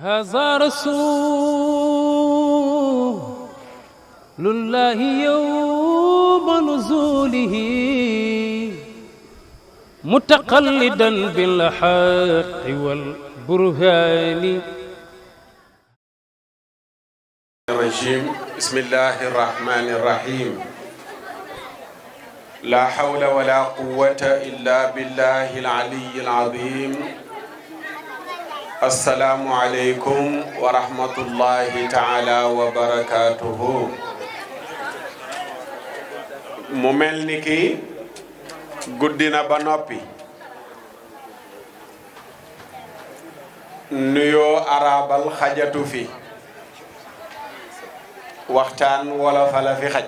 هذا رسول الله يوم نزوله متقلدا بالحق والبرهان. الرجيم بسم الله الرحمن الرحيم لا حول ولا قوة إلا بالله العلي العظيم. السلام عليكم ورحمة الله تعالى وبركاته. mu mel ni ki guddi na ba noppi nuyoo arabal xajatu fi waxtaan wolof la fi xaj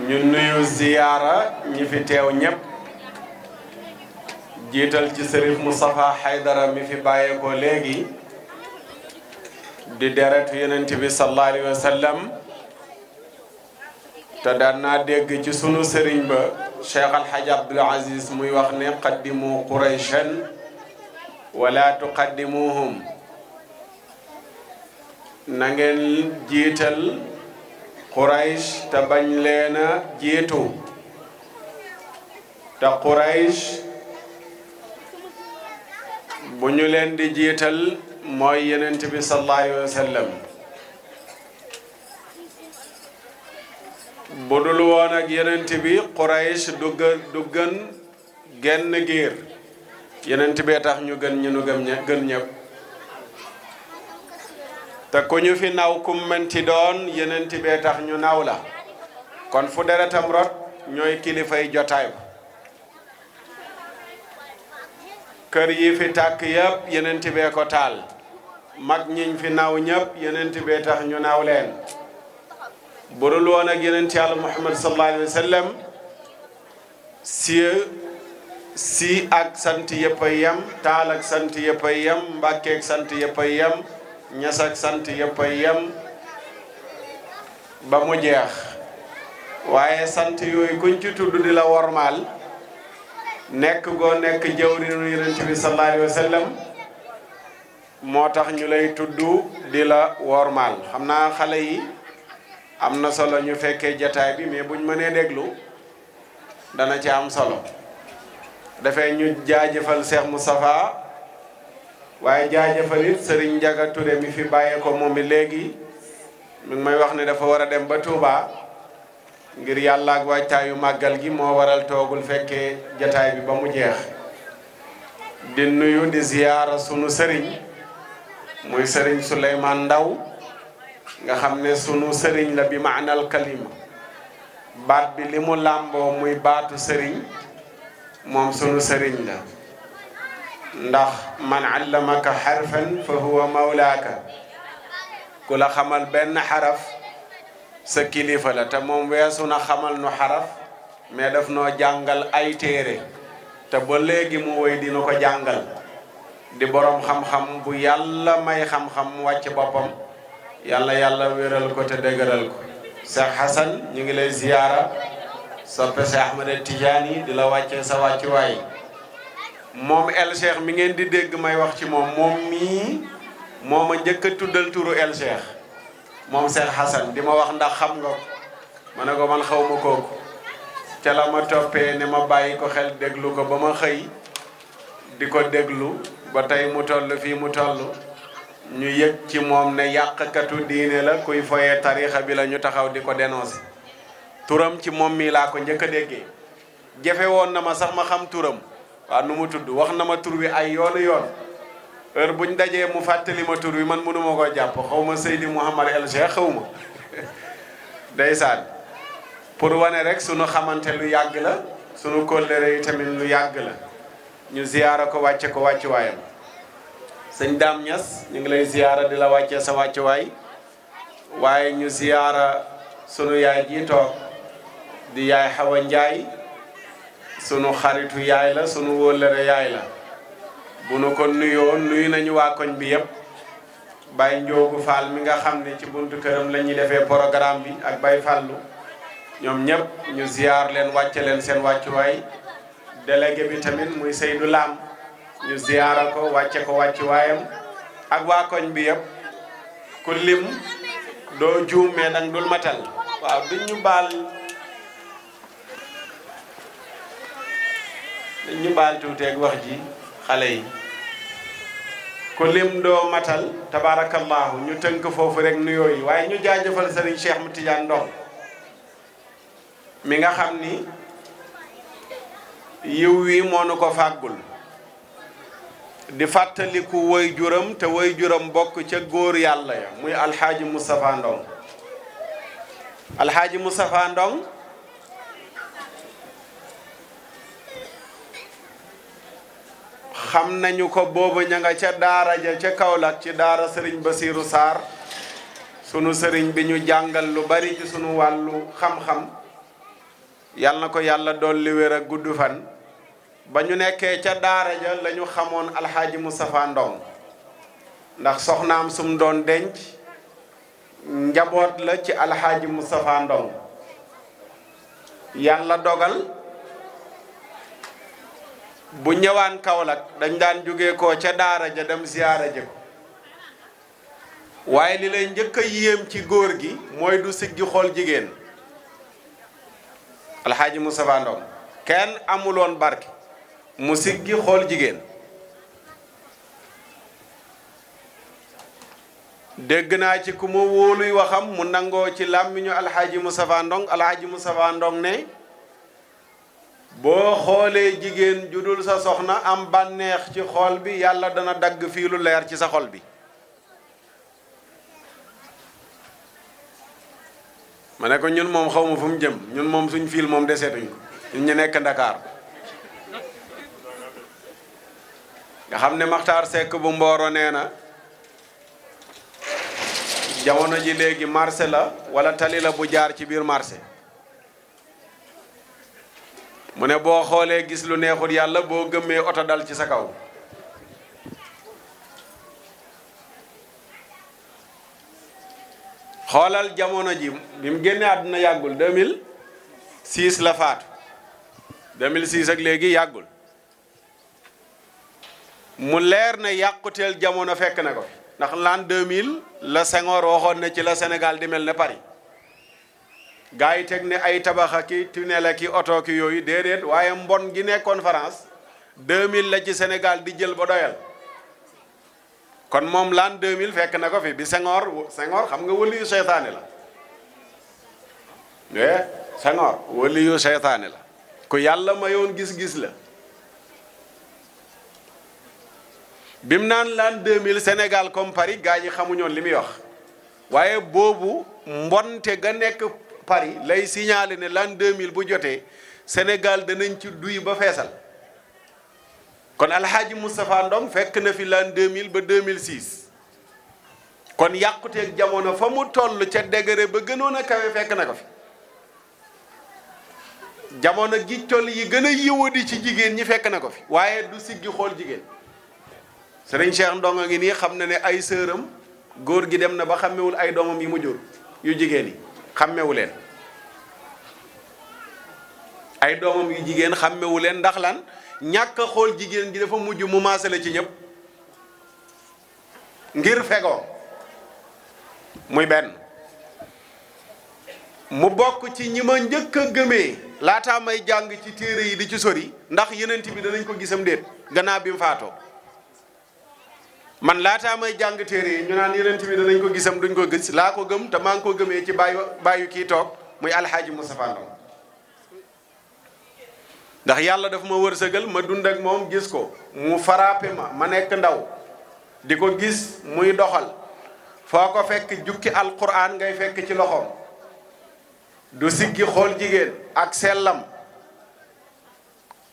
ñu nuyu ziyaara ñi fi teew ñépp jiital ci Sërif Moustapha Haydara mi fi bàyyeekoo léegi di deretu Yonent bi sallallahu alayhi wa sallam te daan naa dégg ci sunu sëriñ ba Cheikh Alhaji Abdul Aziz muy wax ne qaddimu qurayshan wala tuqaddimuhum na ngeen jiital Quraysh te bañ leen a jiitu te Quraysh bu ñu leen di jiital mooy Yonent bi sallallahu alayhi wa sallam bu dul woon ak Yonent bi Quraysh du gën genn giir Yonent bee tax ñu gën ñu nu gën ñëpp te ku ñu fi naw kum menti doon Yonent bee tax ñu naw la kon fu deretam rot ñooy kilifay jotaay ba kër yi fi tàkk yëpp Yonent bee ko taal mag ñiñ fi naw ñëpp Yonent bee tax ñu naw leen bu dul woon ak Yonent Yàlla Muhammad sallallahu alayhi wa sallam si ak sant yëpp a yem taal ak sant yëpp a yem Mbàkke ak sant yëpp a yem Ñas ak sant yëpp a yem ba mu jeex waaye sant yooyu kuñ ci tudd di la wormaal nekk goo nekk jawriñu Yonent bi sallallahu alayhi wa sallam moo tax ñu lay tudd di la wormaal xam naa xale yi am na solo ñu fekkee jataay bi mais buñ mënee déglu dana ci am solo dafay ñu jaajëfal Cheikh Moustapha waaye jaajëfal it Serigne Ndiaga Touré mi fi bàyyee ko moom mi léegi mi ngi may wax ne dafa war a dem ba Touba ngir yàlla ak waajtaayu màggal gi moo waral toogul fekkee jataay bi ba mu jeex di nuyu di ziyaara sunu Serigne muy Serigne Souleymane Ndaw nga xam ne sunu Serigne la bi maanal kalima baat bi li mu làmboo muy baatu Serigne moom sunu Serigne la ndax man allamaka xarfan fa huwa mawlaaka ku la xamal benn xaraf sa kilifa la te moom weesu na xamal nu xaraf mais daf noo jàngal ay téere te ba léegi mu woy dina ko jàngal di boroom xam-xam bu yàlla may xam-xam mu wàcc boppam yàlla wéral ko te dëgëral ko Cheikh Hassan ñu ngi lay ziyaara soppe Cheikh Ahmed Tidiane di la wàccee sa wàccuwaay moom El Cheikh mi ngeen di dégg may wax ci moom mii moo ma njëkk a tuddal turu El Cheikh moom Cheikh Hassan di ma wax ndax xam nga ma ne ko man xaw ma kooku ca la ma toppee ne ma bàyyi ko xel déglu ko ba ma xëy di ko déglu ba tey mu toll fii mu toll ñu yëg ci moom ne yàqkatu diine la kuy foyee tarixa bi la ñu taxaw di ko dénoncé turam ci moom mii laa ko njëkk a déggee jafe woon na ma sax ma xam turam waaw nu mu tudd wax na ma tur wi ay yoonu yoon heure buñ dajee mu fàttali ma tur wi man mënuma koo jàpp xaw ma Seydi Mouhamad El Cheikh xaw ma ndeysaan pour wane rek sunu xamante lu yàgg la sunu kóllëre yi tamit lu yàgg la ñu ziyaara ko wàcce ko wàccuwaayam sëñ Dame Niass ñu ngi lay ziyaara di la wàccee sa wàccuwaay waaye ñu ziyaara sunu yaay ji toog di yaay Xawa Njaay sunu xaritu yaay la sunu wóllëre yaay la bu nu ko nuyoo nuyu nañu waa koñ bi yëpp Baye Njoogu Fall mi nga xam ne ci buntu këram la ñuy defee programme bi ak Baye Fallu ñoom ñëpp ñu ziyaar leen wàcce leen seen wàccuwaay délégué bi tamit muy Seydou Lam ñu ziyaara ko wàcce ko wàcci waayam ak waa koñ bi yëpp ku lim doo juum mais dang dul matal waaw duñ ñu baal tuuteeg wax ji xale yi ku lim doo matal tabarakallahu ñu tënk foofu rek nuyoo yi waaye ñu jaajëfal Serigne Cheikh Ahmed Tidiane Ndong mi nga xam ni yiw wi moo nu ko fàggul di fàttaliku woy juram te woy juram bokk ca góor yàlla ya muy alxaaji Moustapha Ndong alxaaji Moustapha Ndong xam nañu ko boobu ña nga ca daara ja ca Kaolack ci daara sëriñ Basiiru Sarr sunu sëriñ bi ñu jàngal lu bari ci sunu wàllu xam-xam yal na ko yàlla dolli wér ak gudd fan ba ñu nekkee ca daara ja la ñu xamoon alxaaji Moustapha Ndong ndax soxnaam sum doon denc njaboot la ci alxaaji Moustapha Ndong yàlla dogal bu ñëwaan Kaolack dañ daan jóge ko ca daara ja dem ziyaara ja ko waaye li lay njëkk a yéem ci góor gi mooy du siggi xool jigéen alxaaji Moustapha Ndong kenn amuloon barke mu siggi xool jigéen dégg naa ci ku ma wóoluy waxam mu nangoo ci làmmiñu alxaaji Moustapha Ndong alxaaji Moustapha Ndong ne boo xoolee jigéen ju dul sa soxna am bànneex ci xool bi yàlla dana dagg fii lu leer ci sa xol bi ma ne ko ñun moom xaw ma fu mu jëm ñun moom suñ fiil moom deseetuñ ko ñun ñu nekk Ndakaar nga xam ne Maxtaar Sekk bu Mbooro nee na jamono ji léegi marché la wala tali la bu jaar ci biir marché mu ne boo xoolee gis lu neexul yàlla boo gëmmee oto dal ci sa kaw xoolal jamono ji bi mu génnee àdduna yàggul 2006 la faatu 2006 ak léegi yàggul mu leer na yàquteel jamono fekk na ko ndax l'an 2000 la Senghor waxoon ne ci la Sénégal di mel ne Paris gaa yi teg ne ay tabaxa ki tunnel ki oto ki yooyu déedéet waaye mbon gi nekkoon France 2000 la ci Sénégal di jël ba doyal kon moom l'an 2000 fekk na ko fi bi Senghor xam nga waliyu seytaane la Senghor waliyu seytaane la ku yàlla mayoon gis-gis la bim naan l'an 2000 Sénégal comme Paris gaa yi xamuñoon li muy wax waaye boobu mbonte ga nekk Paris lay signalé ne l'an 2000 bu jotee Sénégal danañ ci duy ba feesal kon alxaaji Moustapha Ndong fekk na fi l'an 2000 ba 2006 kon yàquteeg jamono fa mu toll ca degré ba gënoon a kawe fekk na ko fi jamono gi toll yi gën a yiwadi ci jigéen ñi fekk na ko fi waaye du siggi xool jigéen Serigne Cheikh Ndong a ngi nii xam na ne ay sëram góor gi dem na ba xàmmewul ay doomam yi mu jur yu jigéen yi xàmmewu leen ay doomam yu jigéen xàmmewu leen ndax lan ñàkk a xool jigéen gi dafa mujj mu maasale ci ñëpp ngir fegoo muy benn mu bokk ci ñi ma njëkk a gëmee laataa may jàng ci téere yi di ci sori ndax yenent bi danañ ko gisam déet gannaaw bi mu faatoo man laataa may jàng téere yi ñu naan yenent bi danañ ko gisam duñ ko gis laa ko gëm te maa ngi ko gëmee ci bàyyu kii toog muy alxaaji Moustapha Ndong ndax yàlla daf ma wërsëgal ma dund ak moom gis ko mu frappé ma nekk ndaw di ko gis muy doxal foo ko fekk jukki alquran ngay fekk ci loxoom du siggi xool jigéen ak sellam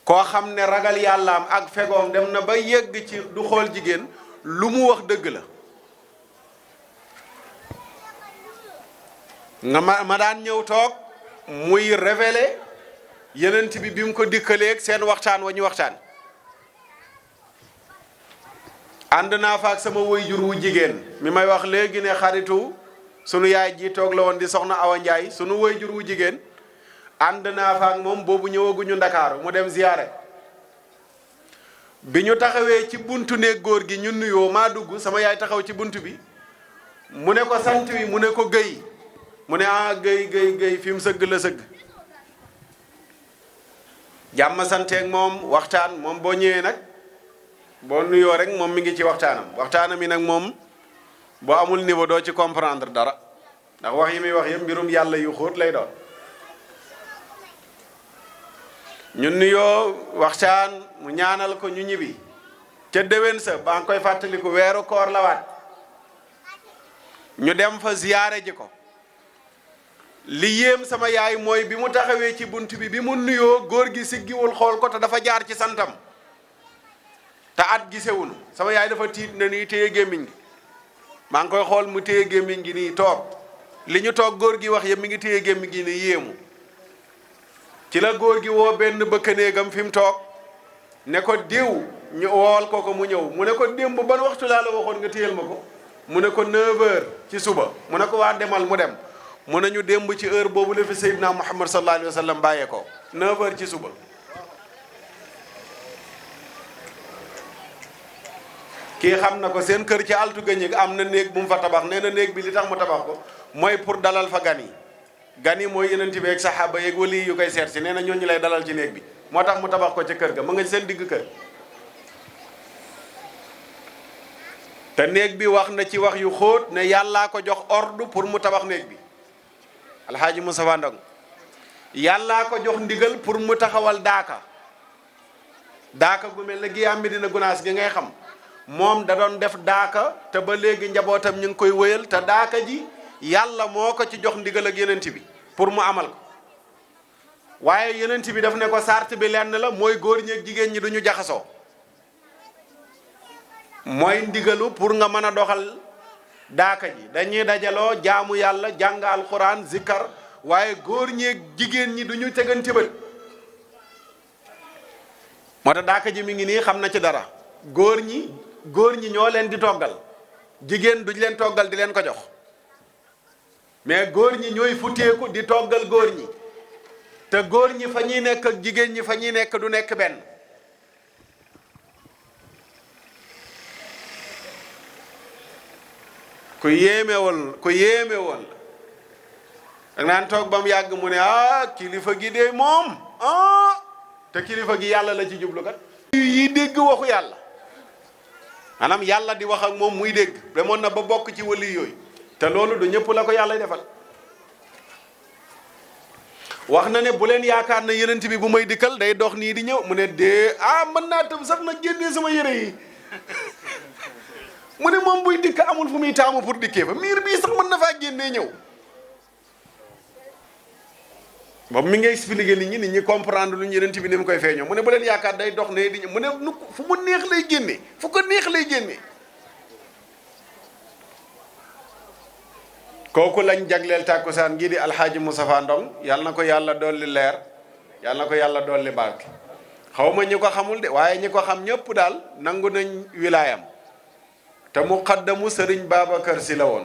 koo xam ne ragal yàllaam ak fegoom dem na ba yegg ci du xool jigéen lu mu wax dëgg la nga ma daan ñëw toog muy révélé yenent bi mu ko dikkaleeg seen waxtaan wa ñu waxtaan ànd naa fa ak sama waajur wu jigéen mi may wax léegi ne xaritu sunu yaay ji toog la woon di soxna Awa Njaay sunu waajur wu jigéen ànd naa fa ak moom boobu ñëwaguñu Ndakaaru mu dem ziyaare bi ñu taxawee ci buntu néeg góor gi ñu nuyoo maa dugg sama yaay taxaw ci buntu bi mu ne ko sant wi mu ne ko Guèye mu ne Guèye fi mu sëgg la sëgg jàmm santeeg moom waxtaan moom boo ñëwee nag boo nuyoo rek moom mi ngi ci waxtaanam yi nag moom boo amul niveau doo ci comprendre dara ndax wax yi muy wax yëpp mbirum yàlla yu xóot lay doon ñu nuyoo waxtaan mu ñaanal ko ñu ñibbi ca déwén sa baa ngi koy fàttaliku weeru koor la waat ñu dem fa ziyaare ji ko li yéem sama yaay mooy bi mu taxawee ci bunt bi mu nuyoo góor gi siggiwul xool ko te dafa jaar ci santam te at gisewunu sama yaay dafa tiit na nii téye gémmiñ gi maa ngi koy xool mu téye gémmiñ gi nii toog li ñu toog góor gi wax yëpp mi ngi téye gémmiñ gi nii yéemu ci la góor gi woo benn bëkkanéegam fi mu toog ne ko diw ñu wool ko mu ñëw mu ne ko démb ban waxtu laa la waxoon nga téyel ma ko mu ne ko 9h ci suba mu ne ko waa demal mu dem mu ne ñu démb ci heure boobu la fi Seydina Muhammad sallallahu alayhi wa sallam bàyyee ko 9h ci suba kii xam na ko seen kër ci altu gañig am na néeg bu mu fa tabax nee na néeg bi li tax mu tabax ko mooy pour dalal fa gan yi mooy yeneen bi ak saxaaba yeeg wali yu koy seet si nee na ñooñu lay dalal ci néeg bi moo tax mu tabax ko ca kër ga ma nga seen digg kër te néeg bi wax na ci wax yu xóot ne yàllaa ko jox ordre pour mu tabax néeg bi alxaaji Moustapha Ndong yàllaa ko jox ndigal pour mu taxawal daaka gu mel ne gi am Medina Gunaas gi ngay xam moom da doon def daaka te ba léegi njabootam ñu ngi koy wëyal te daaka ji yàlla moo ko ci jox ndigal ak yenent bi pour mu amal ko waaye yenent bi daf ne ko sart bi lenn la mooy góor ñi ak jigéen ñi duñu jaxasoo mooy ndigalu pour nga mën a doxal daaka ji dañuy dajaloo jaamu yàlla jàng alquran zikkar waaye góor ñi ak jigéen ñi duñu tegante bët moo tax daaka ji mi ngi nii xam na ci dara góor ñi ñoo leen di toggal jigéen duñ leen toggal di leen ko jox mais góor ñi ñooy futteeku di toggal góor ñi te góor ñi fa ñuy nekk ak jigéen ñi fa ñuy nekk du nekk benn ku yéeme woon danga naan toog ba mu yàgg mu ne kilifa gi de moom te kilifa gi yàlla la ci jublu kat yi dégg waxu yàlla maanaam yàlla di wax ak moom muy dégg demoon na ba bokk ci wali yooyu te loolu du ñëpp la ko yàlla defal wax na ne bu leen yaakaar na yenent bi bu may dikkal day dox nii di ñëw mu ne dee mën naa tëm sax nag génnee sama yére yi mu ne moom buy dikk amul fu muy taamu pour dikkee fa miir bii sax mën na faa génnee ñëw boobu mi ngi expliqué nit ñi comprendre lu ñu yenent bi ni mu koy feeñoo mu ne bu leen yaakaar day dox ne di ñëw mu ne fu mu neex lay génnee fu ko neex lay génnee kooku lañ jagleel tàkkusaan gii di alxaaji Moustapha Ndong yàlla na ko yàlla dolli leer yàlla na ko yàlla dolli barke xaw ma ñi ko xamul de waaye ñi ko xam ñëpp daal nangu nañ wilaayam te muqaddamu sëriñ Babacar Si la woon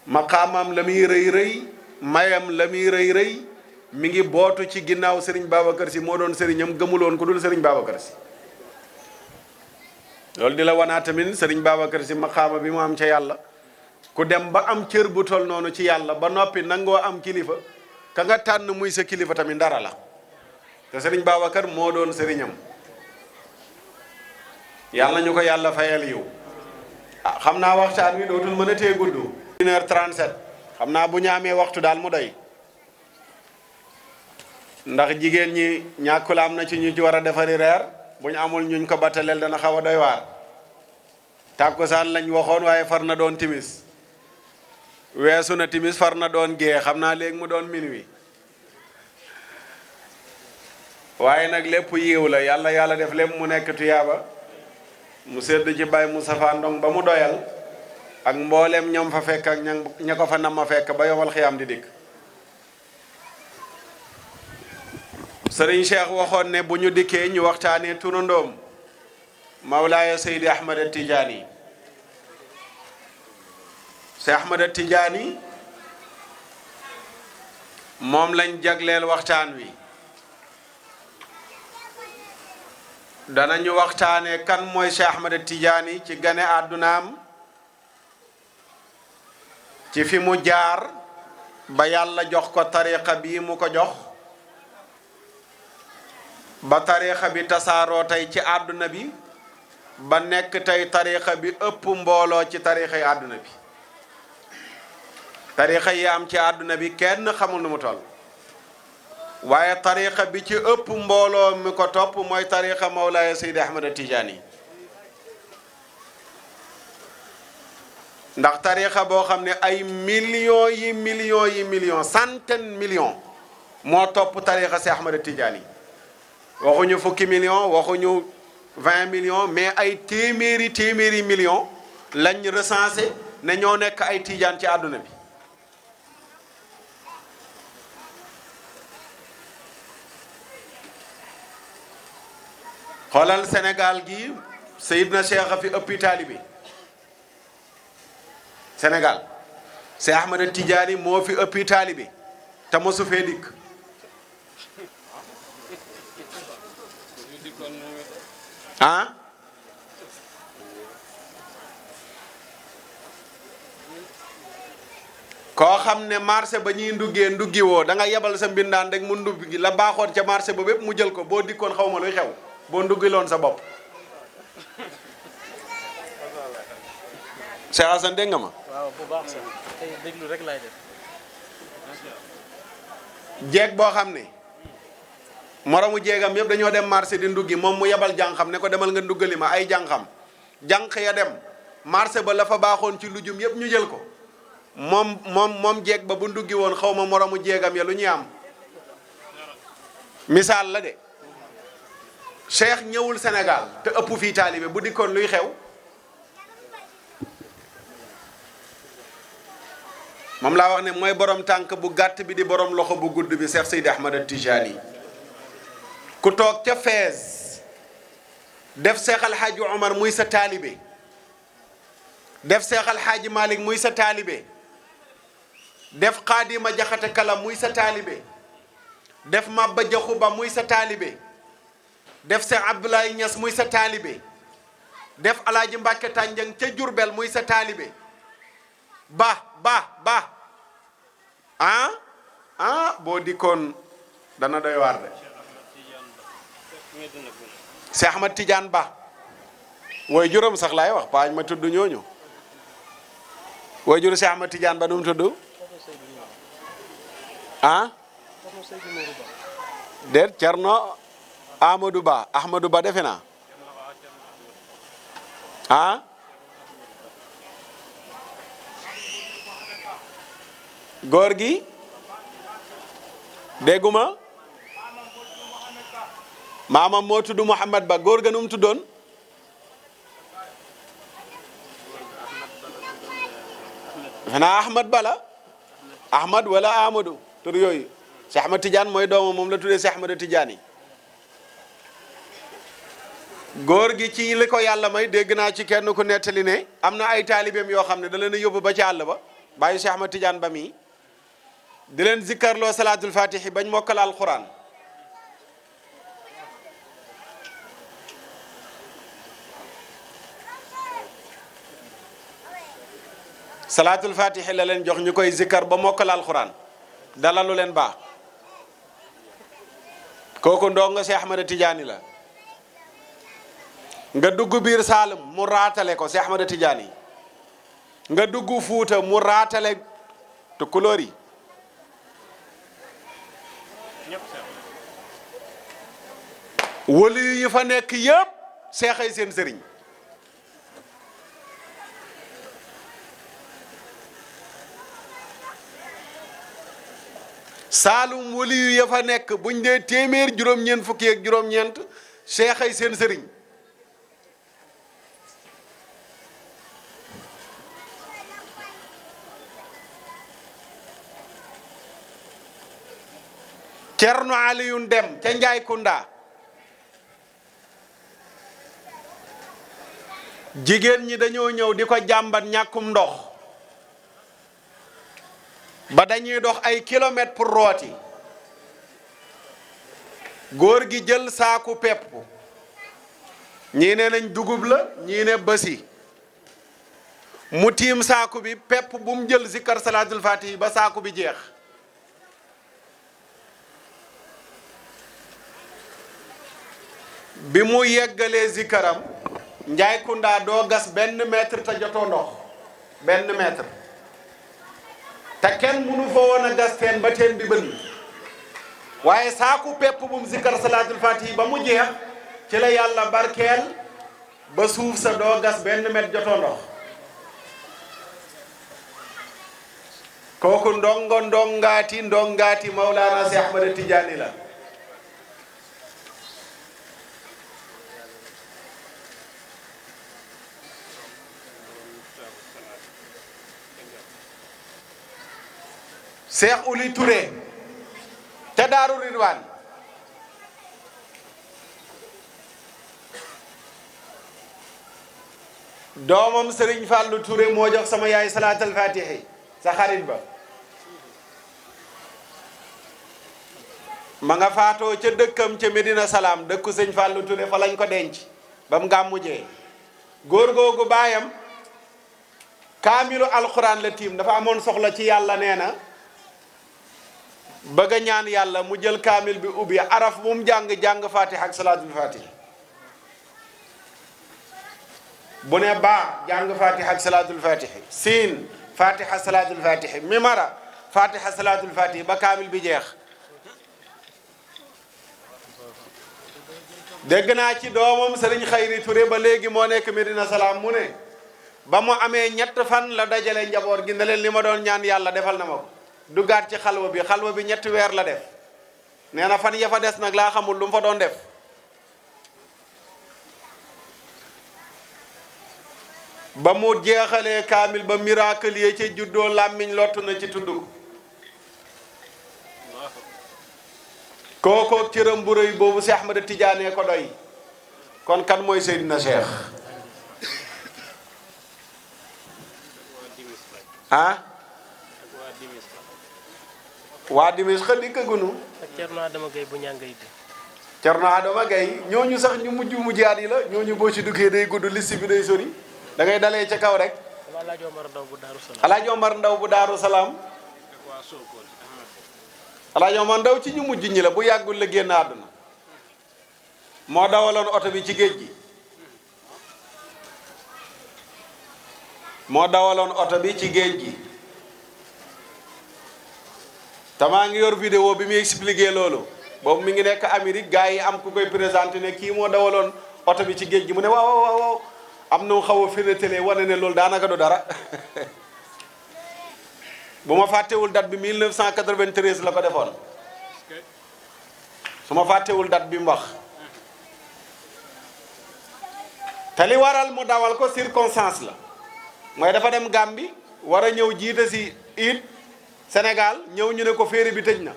maqaamam la muy rëy rëy mayam la muy rëy rëy mi ngi bootu ci ginnaaw sëriñ Babacar Si moo doon sëriñam gëmuloon ku dul sëriñ Babacar Si loolu di la wanaa tamit sëriñ Babacar Si maqaama bi mu am ca yàlla ku dem ba am cër bu tol noonu ci yàlla ba noppi nangoo am kilifa ka nga tànn muy sa kilifa tamit dara la te sëriñ Babacar moo doon sëriñam yàlla ñu ko yàlla fayal yiw xam naa waxtaan wi dootul mën a tee gudd 1h37 xam naa bu ñu amee waxtu daal mu doy ndax jigéen ñi ñàkkul am na ci ñu ci war a defari reer bu ñu amul ñuñ ko battaleel dana xaw a doy waar tàkkusaan lañ waxoon waaye far na doon timis weesu na timis far na doon gée xam naa léegi mu doon minuit waaye nag lépp yiw la yàlla def lépp mu nekk tuyaaba mu sedd ci Baye Moustapha Ndong ba mu doyal ak mbooleem ñoom fa fekk ak ña ko fa nam ma fekk ba yomal xiyaam di dikk Sëriñ Cheikh waxoon ne bu ñu dikkee ñu waxtaanee turandoom Mawlaaya Seydi Ahmad Tijaani Seydi Ahmad Tijaani moom lañ jagleel waxtaan wi danañu waxtaane kan mooy Cheikh Ahmed Tidiane ci gane àddunaam ci fi mu jaar ba yàlla jox ko tariqa bii mu ko jox ba tariqa bi tasaaroo tey ci àdduna bi ba nekk tey tariqa bi ëpp mbooloo ci tariqa yi àdduna bi tariqa yi am ci àdduna bi kenn xamul nu mu toll waaye tariqa bi ci ëpp mbooloo mi ko topp mooy tariqa Mawlaaya Seydi Ahmed Tidiane ndax tariqa boo xam ne ay millions centaine millions moo topp tariqa si Ahmed Tidiane waxuñu fukki millions waxuñu 20 millions mais ay téeméeri millions lañ recensé ne ñoo nekk ay Tidiane ci àdduna bi xoolal Sénégal gi Seydina Cheikh a fi ëppi taalibe Sénégal Cheikh Ahmed Tidiane moo fi ëppi taalibe te mosu fee dikk ah koo xam ne marché ba ñuy nduggi woo da nga yebal sa mbindaan rek mu nduggi la baaxoon ca marché ba bépp mu jël ko boo dikkoon xaw ma luy xew boo nduggiloon sa bopp Cheikh Assane dégg nga ma. waaw bu baax sax tey déglu rek laay def. jeeg boo xam ne moromu jeegam yëpp dañoo dem marché di nduggi moom mu yebal jànqam ne ko demal nga nduggali ma ay jànqam jànq ya dem marché ba la fa baaxoon ci lujum yëpp ñu jël ko moom jeeg ba bu nduggi woon xaw ma moromu jeegam ya lu ñuy am misaal la de Cheikh ñëwul Sénégal te ëpp fii taalibe bu dikkoon luy xew moom laa wax ne mooy borom tànk bu gàtt bi di borom loxo bu gudd bi Cheikh Seydi Ahmed Tidiane ku toog ca Fès def Cheikh Al Hadji Omar muy sa taalibe def Cheikh Al Hadji Malick muy sa taalibe def Xaadima Jaxate Kala muy sa taalibe def Maba Jaxu Ba muy sa taalibe def Cheikh Abdoulaye Niass muy sa taalibe def Alaaji Mbàkke Tànjang ca Jurbel muy sa taalibe ba boo dikkoon dana doy waar de Cheikh Ahmed Tidiane Ba wooy juróom sax laay wax paañ ma tudd ñooñu wooy juru Cheikh Ahmed Tidiane Ba nu mu tudd déet Cerno Amadou Ba Ahmadou Ba defe naa góor gi dégguma maamam moo tudd Mouhamed Ba góor ga nu mu tuddoon xanaa Ahmad Ba la Ahmad wala Amadou tur yooyu Cheikh Ahmed Tidiane mooy doomam moom la tuddee Cheikh Ahmed Tidiane góor gi ci li ko yàlla may dégg naa ci kenn ku nettali ne am na ay taalibeem yoo xam ne da leen a yóbbu ba ci àll ba bàyyi Cheikh Ahmed Tidiane Ba mi di leen zikkarloo salaatul fatihi bañ mokkal alquran salaatul fatihi la leen jox ñu koy zikkar ba mokkal alquran dalalu leen baax kooku ndongo Cheikh Ahmed Tidiane la nga dugg biir Saalum mu raatale ko Cheikh Ahmed Tidiane nga dugg Fuuta mu raatale tukulóor yi wali yi fa nekk yëpp seexay seen sëriñ Saalum wali yu ya fa nekk buñ dee téeméer juróom-ñeent fukki ak juróom-ñeent seexay seen sëriñ Cerno Aliyun Dem ca Njaay Kunda jigéen ñi dañoo ñëw di ko jàmbat ñàkkum ndox ba dañuy dox ay kilomètres pour rooti góor gi jël saaku pepp ñii ne nañ dugub la ñii ne basi mu tiim saaku bi pepp bu mu jël zikkar salaatul fatihi ba saaku bi jeex bi mu yeggalee zikkaram Njaay Kunda doo gas benn mètre te jotoo ndox benn mètre te kenn munu fa woon a gas teen ba teen bi bënn waaye saaku pepp bu mu zikkar salaatul fatihi ba mu jeex ci la yàlla barkeel ba suuf sa doo gas benn mètre jotoo ndox kooku ndongaati Mawlaana Seex Ahmada Tijaani la Seex Uli Touré te Daaru Ridwaan doomam Sëriñ Fàllu Touré moo jox sama yaay salaatal fatihi sa xarit ba ma nga faatoo ca dëkkam ca Medina Salaam dëkku Sëñ Fàllu Touré fa lañ ko denc ba mu gàmmujee góor googu baayam kaamilu alxuraan la tiim dafa amoon soxla ci yàlla nee na bëgg a ñaan yàlla mu jël kaamil bi ubbi araf bu mu jàng fatiha ak salaatul fatihi bu ne baa jàng fatiha ak salaatul fatihi siin fatiha salaatul fatihi mimara fatiha salaatul fatihi ba kaamil bi jeex dégg naa ci doomam Sëriñ Xayri Touré ba léegi moo nekk Medina Salaam mu ne ba mu amee ñett fan la dajale njaboot gi ne leen li ma doon ñaan yàlla defal na ma ko duggaat ci xalwa bi ñetti weer la def nee na fan ya fa des nag laa xamul lu mu fa doon def ba mu jeexalee kaamil ba miracle yi ci juddoo làmmiñ lottu na ci tudd ko kooku cëram bu rëy boobu Seex Ahmada Tijaane ko doy kon kan mooy Seydina Cheikh ah waa dimis xa dikkagunu ak Cerno Adama Gaye bu ñàngay bi Cerno Adama Gaye ñooñu sax ñu mujjaat yi la ñooñu boo ci duggee day gudd liste bi day sori da ngay dalee ca kaw rek Alaaji Omar Ndaw bu Daaru Salaam Alaaji Omar Ndaw bu Daaru Salaam Alaaji Omar Ndaw ci ñu mujj ñi la bu yàggul la génn àdduna moo dawaloon oto bi ci géej gi moo dawaloon oto bi ci géej gi tamaa ngi yor vidéo bi muy expliqué loolu boobu mi ngi nekk Amérique gars yi am ku koy présenté ne kii moo dawaloon oto bi ci géej gi mu ne waaw am na xaw a fénétélé wane ne loolu daanaka du dara bu ma fàttewul date bi 1993 la ko defoon su ma fàttewul date bi mu wax te li waral mu dawal ko circonstance la mooy dafa dem Gambie war a ñëw jiite si it Sénégal ñëw ñu ne ko féeri bi tëj na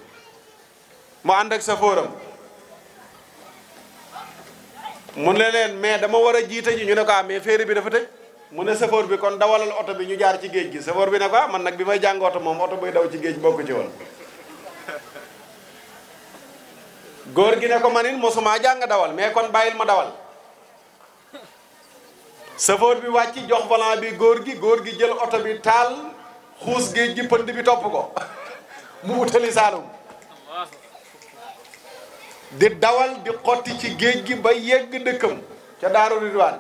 mu ànd ak sa fóoram mu ne leen mais dama war a jiite ji ñu ne ko mais féeri bi dafa tëj mu ne safoor bi kon dawalal oto bi ñu jaar ci géej gi safoor bi ne ko man nag bi may jàng oto moom oto buy daw ci géej bokku ci woon góor gi ne ko man it mosuma jàng dawal mais kon bàyyil ma dawal safoor bi wàcc jox volant bi góor gi jël oto bi taal xuus géej gi pënd bi topp ko mu utali Saalum di dawal di xotti ci géej gi ba yegg dëkkam ca Daaru Ridwaan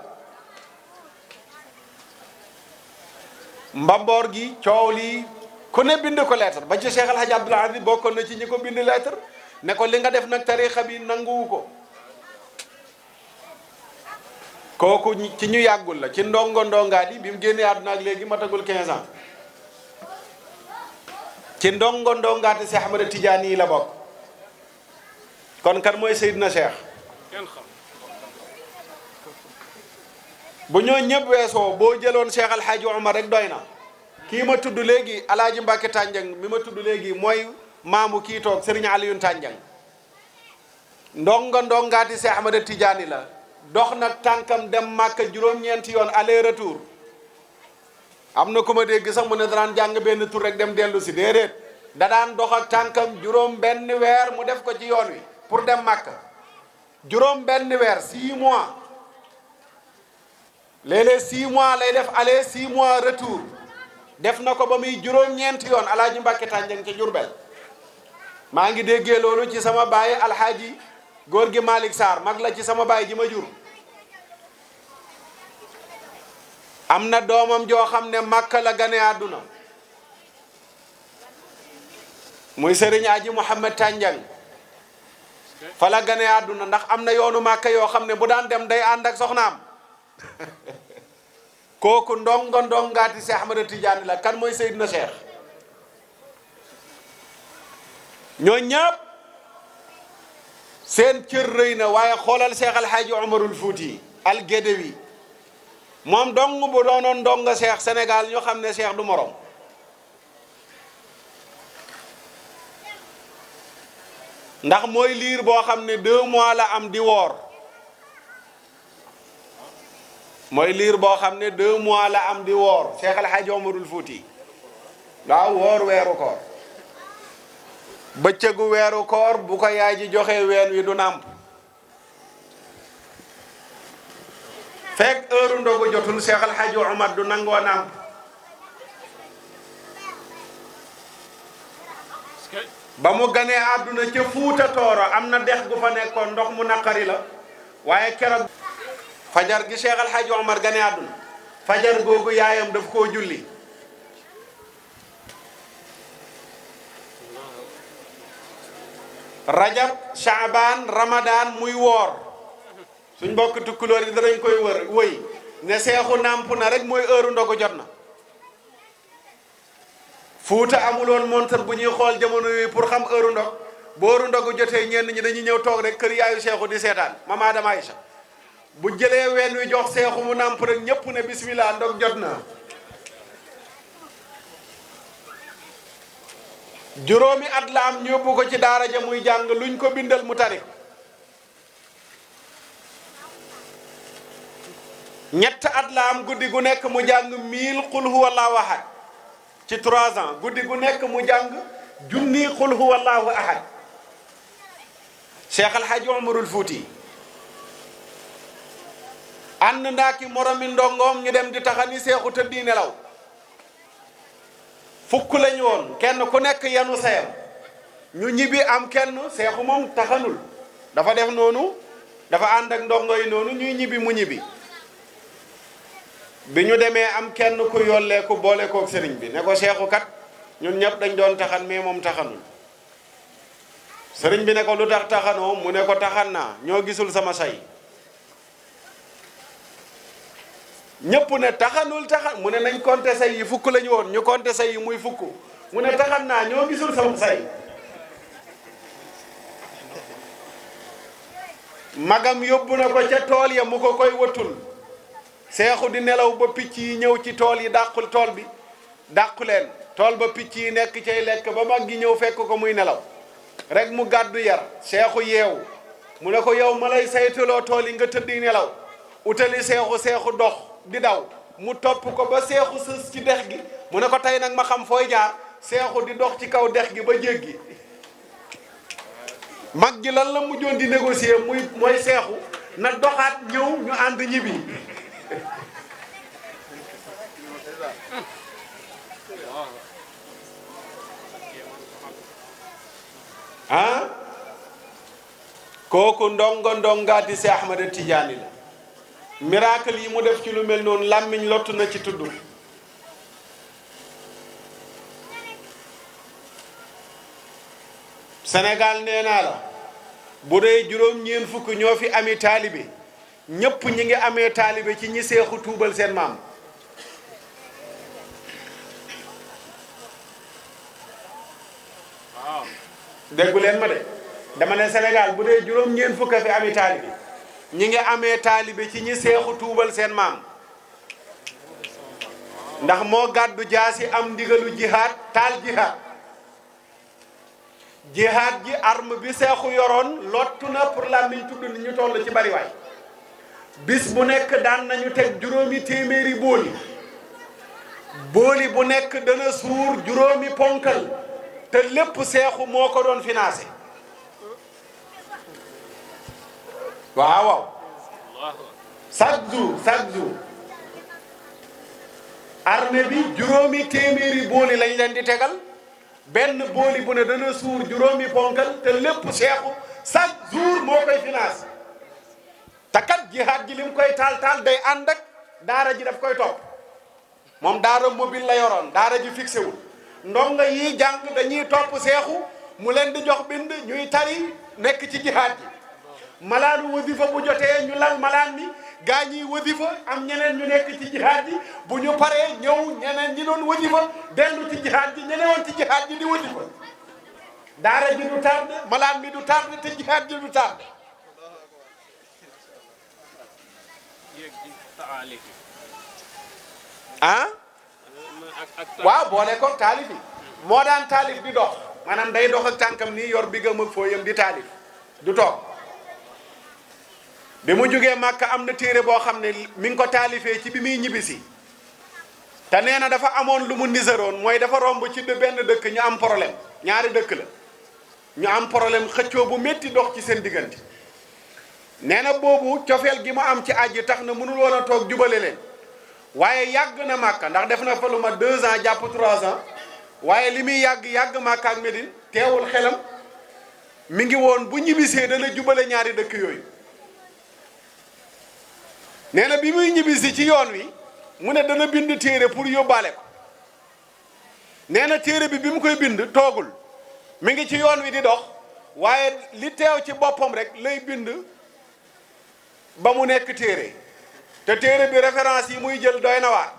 mbamboor gi coow lii ku ne bind ko lettre ba ci Cheikh El Hadj Abdoul Aziz bokkoon na ci ñi ko bind lettre ne ko li nga def nag tariixa bi nanguwu ko kooku ci ñu yàggul la ci ndongaat yi bi mu génnee àdduna ak léegi matagul 15 ans ci ndongaati Cheikh Ahmada Tidiane yi la bokk kon kan mooy Seydina Cheikh bu ñoo ñëpp weesoo boo jëloon Cheikh Al Hadj Omar rek doy na kii ma tudd léegi Alaaji Mbàkke Tànjang mi ma tudd léegi mooy maamu kii toog Serigne Alioune Tànjang ndongaati Cheikh Ahmada Tidiane la dox nag tànkam dem Màkka juróom-ñeenti yoon aller retour am na ku ma dégg sax mu ne danaan jàng benn tur rek dem dellu si déedéet da daan dox ak tànkam juróom benn weer mu def ko ci yoon wi pour dem Màkka juróom benn weer 6 mois léeg-léeg 6 mois lay def aller 6 mois retour def na ko ba muy juróom-ñeenti yoon alaaji Mbàkke Tànjang ca Jurbel maa ngi déggee loolu ci sama baay alxaaji góor gi Malick Sarr mag la ci sama baay ji ma jur am na doomam joo xam ne Makka la gane àdduna muy sëriñ aji Mouhamed Tànjang fa la gane àdduna ndax am na yoonu Makka yoo xam ne bu daan dem day ànd ak soxnaam kooku ndongaati Cheikh Ahmada Tidiane la kan mooy Seydina Cheikh ñoo ñëpp seen cër rëy na waaye xoolal Cheikh Alhaaji Omarul Fuuti al Gédéwi moom dong bu doonoon ndonga Cheikh Sénégal ñu xam ne Cheikh du morom ndax mooy liir boo xam ne 2 mois la am di woor mooy liir boo xam ne 2 mois la am di woor Cheikh El Hadj Omarul Fouti waaw woor weeru koor bëccëgu weeru koor bu ko yaay ji joxe ween wi du nàmp fekk heure ndogu jotul Cheikh El Hadj Omar du nangoo nàmp ba mu ganee àdduna ca Fuuta Tooro am na dex gu fa nekkoon ndox mu naqari la waaye keroog fajar gi Cheikh El Hadj Omar ganee àdduna fajar googu yaayam daf koo julli rajab Shaabaan Ramadan muy woor suñ mbokk tukkulóor yi danañ koy wëy ne seexu nàmp na rek mooy heure ndogu jot na Fuuta amuloon montar bu ñuy xool jamono yooyu pour xam heure ndog bu heure ndogu jotee ñenn ñi dañuy ñëw toog rek kër yaayu seexu di seetaan mama Adama Aïcha bu jëlee ween wi jox seexu mu nàmp rek ñëpp ne bismillah ndog jot na juróomi at la am ñu yóbbu ko ci daara ja muy jàng luñ ko bindal mu tari ñett at la am guddi gu nekk mu jàng 1000 qul huwallahu ahad ci 3 ans guddi gu nekk mu jàng 1000 qul huwallahu ahad Cheikh El Hadj Omarul Fouti ànd ndaaki moromi ndongoom ñu dem di taxani seexu tëddi nelaw fukk lañu woon kenn ku nekk yanu sayam ñu ñibbi am kenn seexu moom taxanul dafa def noonu dafa ànd ak ndongo yi noonu ñuy ñibbi mu ñibbi bi ñu demee am kenn ku yolleeku boole koog sëriñ bi ne ko seexu kat ñun ñëpp dañ doon taxan mais moom taxanul sëriñ bi ne ko lu tax taxanoo mu ne ko taxan naa ñoo gisul sama say ñëpp ne taxanul taxan mu ne nañ compter say yi fukk lañu woon ñu compter say yi muy fukk mu ne taxan naa ñoo gisul sama say magam yóbbu na ko ca tool ya mu ko koy wëttul seexu di nelaw ba picc yi ñëw ci tool yi dàqul tool bi dàqu leen tool ba picc yi nekk cay lekk ba mag gi ñëw fekk ko muy nelaw rek mu gàddu yar seexu yeewu mu ne ko yow ma lay saytuloo tool yi nga tëddi nelaw utali seexu dox di daw mu topp ko ba seexu sës ci dex gi mu ne ko tey nag ma xam fooy jaar seexu di dox ci kaw dex gi ba jéggi mag gi lan la mujjoon di négocier mooy seexu na doxaat ñëw ñu ànd ñibbi ah kooku ndongaati si Ahmada Tijaani la miracle yi mu def ci lu mel noonu làmmiñ lottu na ci tudd Sénégal nee naa la bu dee juróom-ñeent fukk ñoo fi ami taalibe ñëpp ñi ngi amee taalibe ci ñi seexu tuubal seen maam déggu leen ma de dama ne Sénégal bu dee juróom-ñeent fukk fi ami taalibe ñi ngi amee taalibe ci ñi seexu tuubal seen maam ndax moo gàddu jaasi am ndigalu jihaad taal jihaad ji arme bi seexu yoroon lottu na pour làmmiñ tudd ni ñu toll ci bariwaay bis bu nekk daan nañu teg juróomi téeméeri booli bu nekk dana suur juróomi ponkal te lépp seexu moo ko doon financé waaw chaque jour armée bi juróomi téeméeri booli lañ leen di tegal benn booli bu ne dana suur juróomi ponkal te lépp seexu chaque jour moo koy financé te kat jihaad ji li mu koy taal day ànd ak daara ji daf koy topp moom daara mobile la yoroon daara ji fixé wul ndongo yi jàng dañuy topp seexu mu leen di jox bind ñuy tari nekk ci jihaad ji malaanu wasifa bu jotee ñu lal malaan mi gaa ñiy wasifa am ñeneen ñu nekk ci jihaad ji bu ñu paree ñëw ñeneen ñi doon wasifa dellu ci jihaad ji ñeneen woon ci jihaad ji di wasifa daara ji du tardé malaan mi du tardé te jihaad ji du tardé ah waaw boole ko taalif yi moo daan taalif di dox maanaam day dox ak tànkam nii yor bi gëm ak fooyam di taalif du toog bi mu jógee Màkka am na téere boo xam ne mi ngi ko taalifee ci bi muy ñibbisi te nee na dafa amoon lu mu niseroon mooy dafa romb ci benn dëkk ñu am problème ñaari dëkk la ñu am problème xëccoo bu métti dox ci seen diggante nee na boobu cofeel gi mu am ci àjji tax na mënul woon a toog jubale leen waaye yàgg na Màkka ndax def na fa lu ma 2 ans jàpp 3 ans waaye li muy yàgg Màkka ak Médine teewul xelam mi ngi woon bu ñibbisee dana jubale ñaari dëkk yooyu nee na bi muy ñibbisi ci yoon wi mu ne dana bind téere pour yóbbaale ko nee na téere bi mu koy bind toogul mi ngi ci yoon wi di dox waaye li teew ci boppam rek lay bind ba mu nekk téere te téere bi référence yi muy jël doy na waar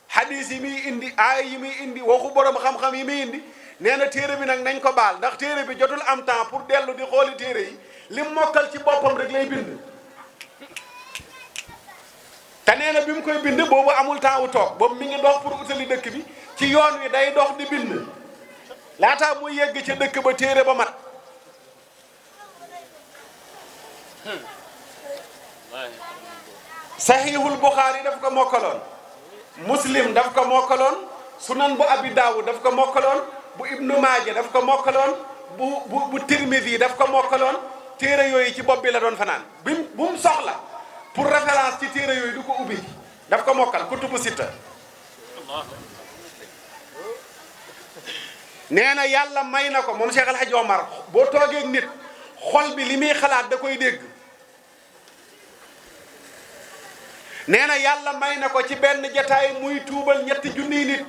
hadis yi muy indi aaya yi muy indi waxu borom xam-xam yi muy indi nee na téere bi nag nañ ko baal ndax téere bi jotul am temps pour dellu di xooli téere yi li mokkal ci boppam rek lay bind te nee na bi mu koy bind boobu amul temps wu toog boobu mi ngi dox pour utali dëkk bi ci yoon wi day dox di bind laataa muy yegg ca dëkk ba téere ba mat sahihul Bukhari daf ko mokkaloon muslim daf ko mokkaloon sunan bu abi daawud daf ko mokkaloon bu ibnu maaja daf ko mokkaloon bu tirmidhi daf ko mokkaloon téere yooyu ci bopp bi la doon fanaan bu mu soxla pour référence ci téere yooyu du ko ubbi daf ko mokkal kutubu sitta nee na yàlla may na ko moom Cheikh El Hadj Omar boo toogee nit xol bi li muy xalaat da koy dégg nee na yàlla may na ko ci benn jataay muy tuubal 3 junniy nit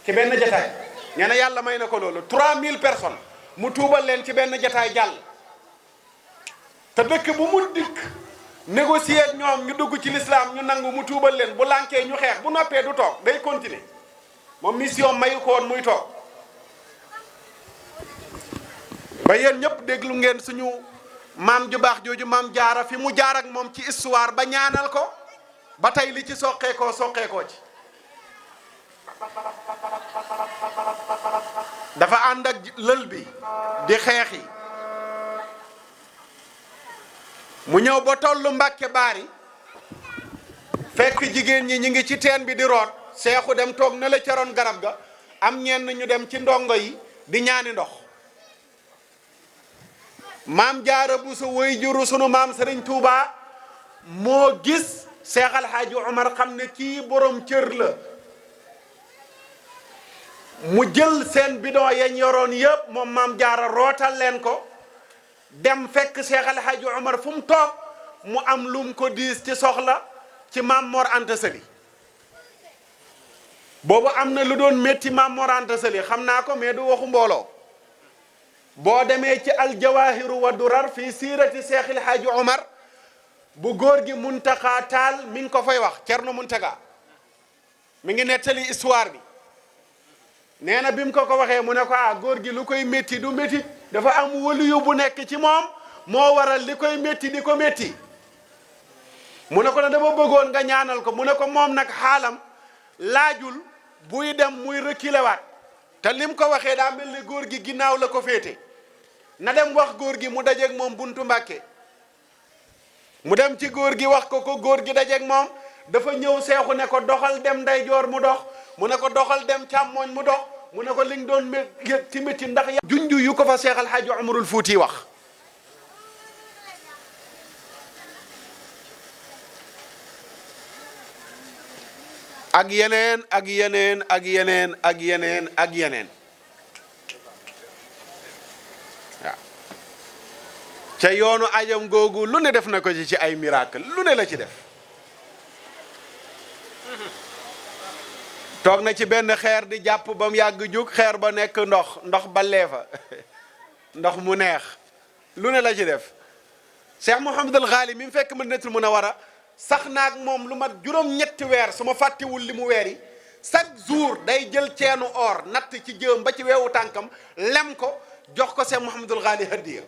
ci benn jataay nee na yàlla may na ko loolu 3000 personnes mu tuubal leen ci benn jataay jàll te dëkk bu mu dikk négocier ak ñoom ñu dugg ci l'islam ñu nangu mu tuubal leen bu lànkee ñu xeex bu noppee du toog day continuer moom mission mayu ko woon muy toog ba yéen ñëpp déglu ngeen suñu maam ju baax jooju maam jaara fi mu jaar ak moom ci histoire ba ñaanal ko ba tey li ci soqeekoo ci dafa ànd ak lël bi di xeexi mu ñëw ba tollu Mbàkke Baari fekk jigéen ñi ñu ngi ci teen bi di root seexu dem toog na la ca ron garab ga am ñenn ñu dem ci ndongo yi di ñaani ndox maam jaara bu su way juru sunu maam Serigne Touba moo gis Cheikh Al Hadj Omar xam ne kii borom cër la mu jël seen bidon yañ yoroon yëpp moom maam jaara rootal leen ko dem fekk Cheikh El Hadj Omar fu mu toog mu am lum ko diis ci soxla ci maam Mor Anta Sali boobu am na lu doon métti maam Mor Anta Sali xam naa ko mais du waxu mbooloo boo demee ci aljawahiru wa durar fii siirati Cheikh El Hadj Omar bu góor gi Muntaxa Taal mi ngi ko fay wax Cerno Muntaxa mi ngi nettali histoire bi nee na bi mu ko waxee mu ne ko góor gi lu koy métti du métti dafa am waliyu bu nekk ci moom moo waral li koy métti di ko métti mu ne ko ne dama bëggoon nga ñaanal ko mu ne ko moom nag xaalam laajul buy dem muy reculer waat te lim ko waxee daa mel ni góor gi ginnaaw la ko féete na dem wax góor gi mu dajeeg moom buntu Mbàkke mu dem ci góor gi wax ko góor gi dajeeg moom dafa ñëw seexu ne ko doxal dem ndeyjoor mu dox mu ne ko doxal dem càmmooñ mu dox mu ne ko li nga doon ci métti ndax junju yu ko fa Cheikh Al Hadj Omarul Fuuti wax ak yeneen ak yeneen ak yeneen ak yeneen ak yeneen waaw ca yoonu ajam googu lu ne def na ko ci ay miracle lu ne la ci def toog na ci benn xeer di jàpp ba mu yàgg jug xeer ba nekk ndox ballee fa ndox mu neex lu ne la ci def Cheikh Mouhamadul Ghali mi mu fekk Madinatul Munawwara sax naag moom lu mat juróom-ñetti weer su ma fàttewul li mu weer yi chaque jour day jël ceenu or natt ci jëm ba ci weewu tànkam lem ko jox ko Cheikh Mouhamadul Ghali hadiya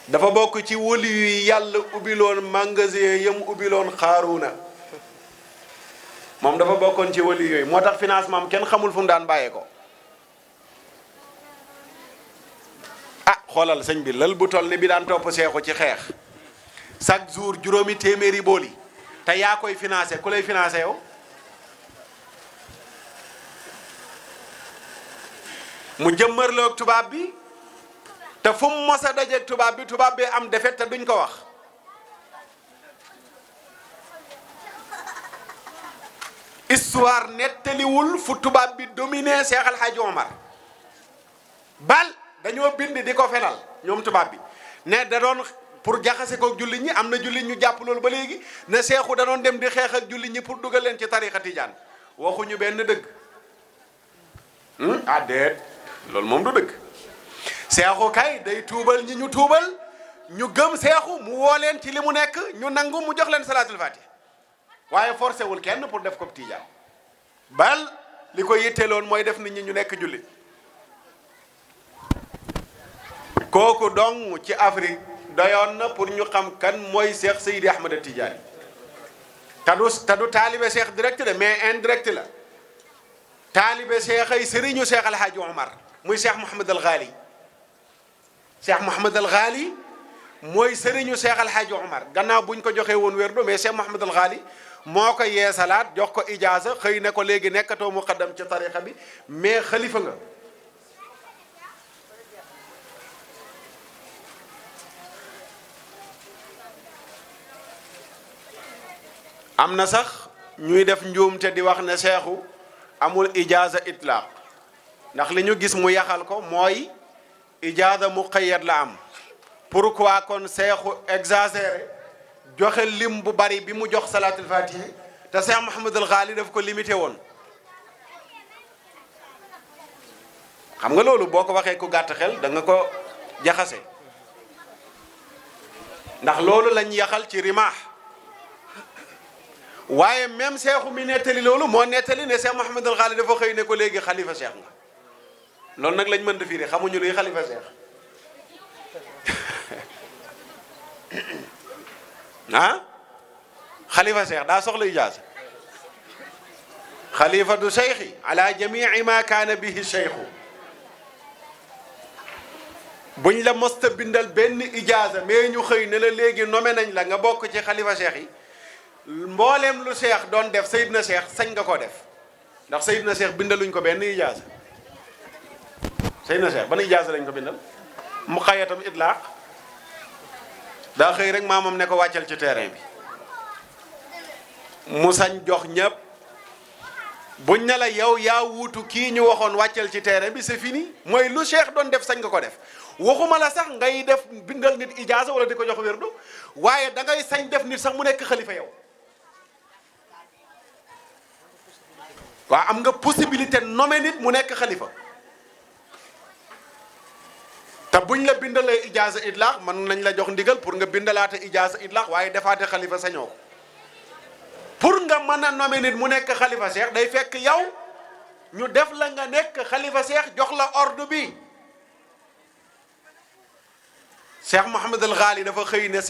dafa bokk ci wëli yu yàlla ubbiloon magasin yam ubbiloon Xaaruuna moom dafa bokkoon ci wëli yooyu moo tax financement am kenn xamul fu mu daan bàyyee ko xoolal sëñ bi lal bu toll ni bi daan topp seexu ci xeex chaque jour juróomi téeméeri booli te yaa koy financé ku lay financé yow mu jëmmarloog tubaab bi te fu mu mos a dajeeg tubaab bi am defet te duñ ko wax histoire nettaliwul fu tubaab bi dominé Cheikh Al Hadj Omar bal dañoo bind di ko fenal ñoom tubaab bi ne da doon pour jaxase ko jullit ñi am na jullit ñu jàpp loolu ba léegi ne seexu da doon dem di xeex ak jullit ñi pour dugal leen ci tariqa tijaan waxuñu benn dëgg ah déet loolu moom du dëgg seexu kay day tuubal ñi ñu tuubal ñu gëm seexu mu woo leen ci li mu nekk ñu nangu mu jox leen salaatul fatih waaye forcé wul kenn pour def ko tijaan bal li ko yitteeloon mooy def nit ñi ñu nekk jullit kooku dong ci Afrique doyoon na pour ñu xam kan mooy Cheikh Seydi Ahmad Tidiane te du taalibe Cheikh direct de mais indirect la taalibe Cheikh ay sëriñu Cheikh El Hadj Omar muy Cheikh Mouhamad Al Ghali Cheikh Mouhamad Al Ghali mooy sëriñu Cheikh El Hadj Omar gannaaw buñ ko joxee woon wérdo mais Cheikh Mouhamad Al Ghali moo ko yeesalaat jox ko ijaaza xëy ne ko léegi nekkatoo muqaddam ci tariqa bi mais xalifa nga. am na sax ñuy def njuumte di wax ne seexu amul ijaaza itlaq ndax li ñu gis mu yaxal ko mooy ijaaza muqayyad la am pourquoi kon seexu exagéré joxe lim bu bari bi mu jox salaatul fatihi te Cheikh Mouhamadul Ghali daf ko limité woon xam nga loolu boo ko waxee ku gàtt xel da nga ko jaxase ndax loolu lañ yaxal ci rimaax waaye même seexu mi nettali loolu moo nettali ne Cheikh Mouhamadul Ghali dafa xëy ne ko léegi xalifa seex nga loolu nag lañ mën di firi xamuñu luy xalifa seex ah xalifa seex daa soxla ijaasa xalifatu seexi ala jamii ma kaana bihi seexu buñ la mosta bindal benn ijaasa mais ñu xëy ne la léegi nommé nañ la nga bokk ci xalifa seex yi mbooleem lu seex doon def Seydina Seex sañ nga koo def ndax Seydina Seex bindaluñ ko benn ijaasa Seydina Seex ban ijaasa lañ ko bindal mu xayatam itlaaq daa xëy rek maamam ne ko wàccal ci terrain bi mu sañ jox ñëpp buñ ne la yow yaa wuutu kii ñu waxoon wàccal ci terrain bi c'est fini mooy lu seex doon def sañ nga ko def waxuma la sax ngay def bindal nit ijaasa wala di ko jox wérdu waaye da ngay sañ def nit sax mu nekk xalifa yow waaw am nga possibilité nommer nit mu nekk xalifa te buñ la bindalee ijaasa itlaq mën nañ la jox ndigal pour nga bindalaate ijaasa itlaq waaye defaate xalifa sañoo ko pour nga mën a nommer nit mu nekk xalifa seex day fekk yow ñu def la nga nekk xalifa seex jox la ordre bi Cheikh Mouhamad Al Ghali dafa xëy ne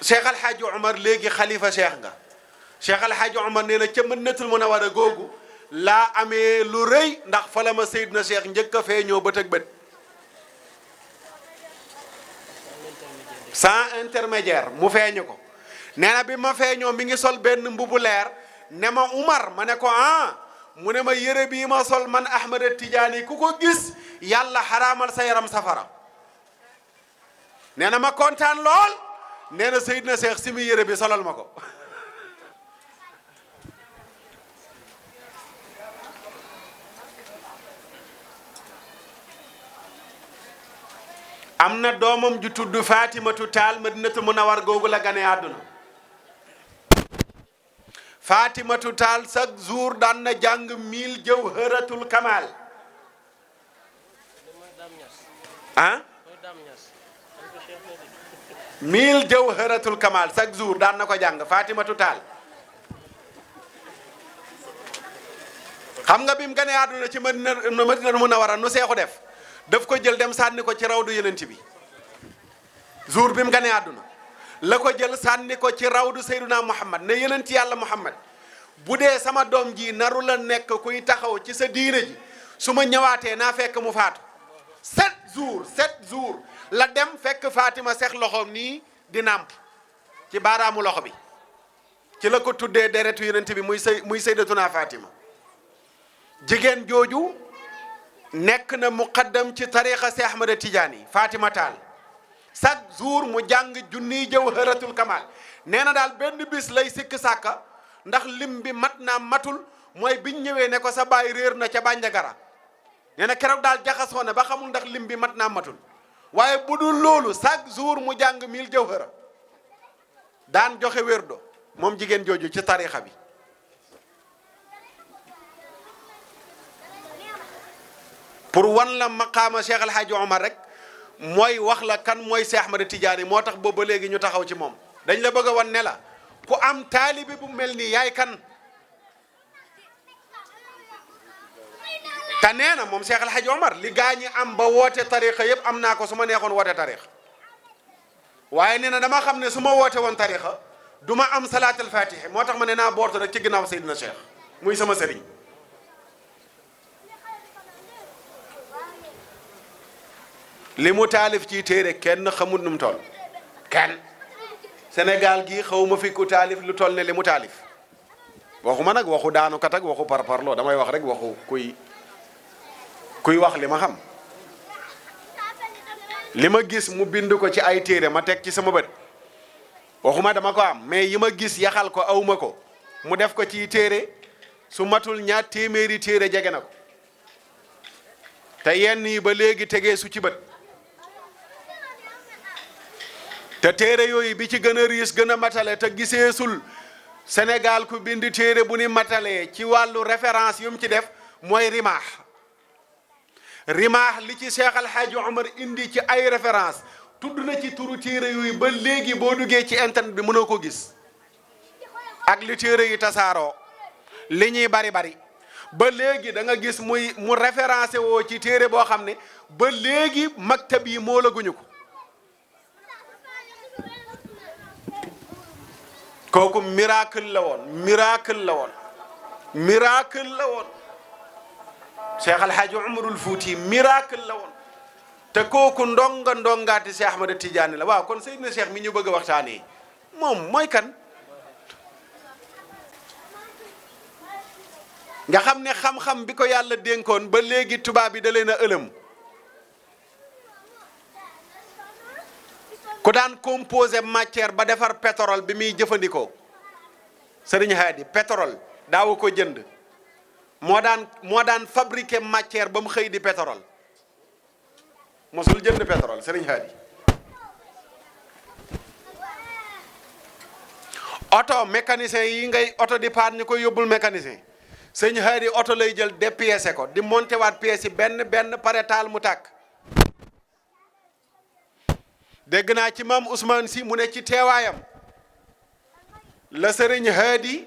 Cheikh Al Hadj Omar léegi xalifa seex nga Cheikh Al Hadj Omar nee na ca Madinatul Munawwara googu laa amee lu rëy ndax fa la ma Seydina Cheikh njëkk a feeñoo bët ak bët sans intermédiaire mu feeñu ko nee na bi ma feeñoo mi ngi sol benn mbubu leer ne ma Umar ma ne ko ah mu ne ma yére bii ma sol man Ahmad Tidiane ku ko gis yàlla xaraamal sa yaram safara nee na ma kontaan lool nee na Seydina Cheikh simi yére bi solal ma ko am na doomam ju tudd Fatimatu Taal Madinatu Munawwar googu la gane àdduna Fatimatu Taal chaque jour daan na jàng 1000 jawharatul kamal ah 1000 jawharatul kamal chaque jour daan na ko jàng Fatimatu Taal xam nga bi mu gane àdduna ci Madinatu Munawwara nu seexu daf ko jël dem sànni ko ci rawdu yenent bi jour bi mu gane àdduna la ko jël sànni ko ci rawdu Seyduna Muhammad ne yenent yàlla Muhammad bu dee sama doom ji naru la nekk kuy taxaw ci sa diine ji su ma ñëwaatee naa fekk mu faatu 7 jours la dem fekk Fatima seex loxoom nii di nàmp ci baaraamu loxo bi ci la ko tuddee deretu yenent bi muy Seydatuna Fatima jigéen jooju nekk na muqaddam ci tariqa si Ahmada Tidiane Fatima Taal chaque jour mu jàng junniy jawharatul kamal nee na daal benn bis lay sikk sàkka ndax lim bi mat naa matul mooy biñ ñëwee ne ko sa baay réer na ca Bandiagara nee na keroog daal jaxasoo na ba xamul ndax lim bi mat naa matul waaye bu dul loolu chaque jour mu jàng 1000 jawhara daan joxe wérdo moom jigéen jooju ci tariqa bi pour wan la maqaama Cheikh El Hadj Omar rek mooy wax la kan mooy Cheikh Ahmada Tidiane moo tax boobu ba léegi ñu taxaw ci moom dañ la bëgg a wan ne la ku am taalibi bu mel nii yaay kan te nee na moom Cheikh El Hadj Omar li gaa ñi am ba woote tariqa yëpp am naa ko su ma neexoon woote tariqa waaye nee na dama xam ne su ma woote woon tariqa du ma am salaatul fatiha moo tax ma ne naa boortu rek ci ginnaaw Seydina Cheikh muy sama sëriñ li mu taalif ci téere kenn xamut nu mu toll kenn Sénégal gii xaw ma fi ku taalif lu toll ne li mu taalif waxuma nag waxu daanu kat ak waxu parparloo damay wax rek waxu kuy wax li ma xam li ma gis mu bind ko ci ay téere ma teg ci sama bët waxuma dama ko am mais yi ma gis yaxal ko awma ko mu def ko ci téere su matul ñaar téeméeri téere jege na ko te yenn yi ba léegi tegee su ci bët te téere yooyu bi ci gën a riis gën a matale te giseesul Sénégal ku bind téere bu ni matalee ci wàllu référence yu mu ci def mooy rimaax li ci Cheikh Al Hadj Omar indi ci ay référence tudd na ci turu téere yooyu ba léegi boo duggee ci internet bi mënoo ko gis ak li téere yi tasaaroo li ñuy bari ba léegi da nga gis mu référencé woo ci téere boo xam ne ba léegi maktab yi moo la guñu ko kooku miracle la woon Cheikh Al Hadj Umarul Fuuti miracle la woon te kooku ndongaati Cheikh Ahmada Tidiane la waaw kon Seydina Cheikh mi ñu bëgg a waxtaanee moom mooy kan nga xam ne xam-xam bi ko yàlla dénkoon ba léegi tubaab bi da leen a ëlëm ku daan composé matière ba defar pétrole bi muy jëfandikoo Serigne Hadi pétrole daawu ko jënd moo daan fabriqué matière ba mu xëy di pétrole mosul jënd pétrole Serigne Hadi oto mécanicien yi ngay oto di paan ñu koy yóbbul mécanicien Serigne Hadi oto lay jël dépiécé ko di monté waat pièces yi benn pare taal mu tàkk dégg naa ci maam Ousmane si mu ne ci teewaayam la Serigne Hadi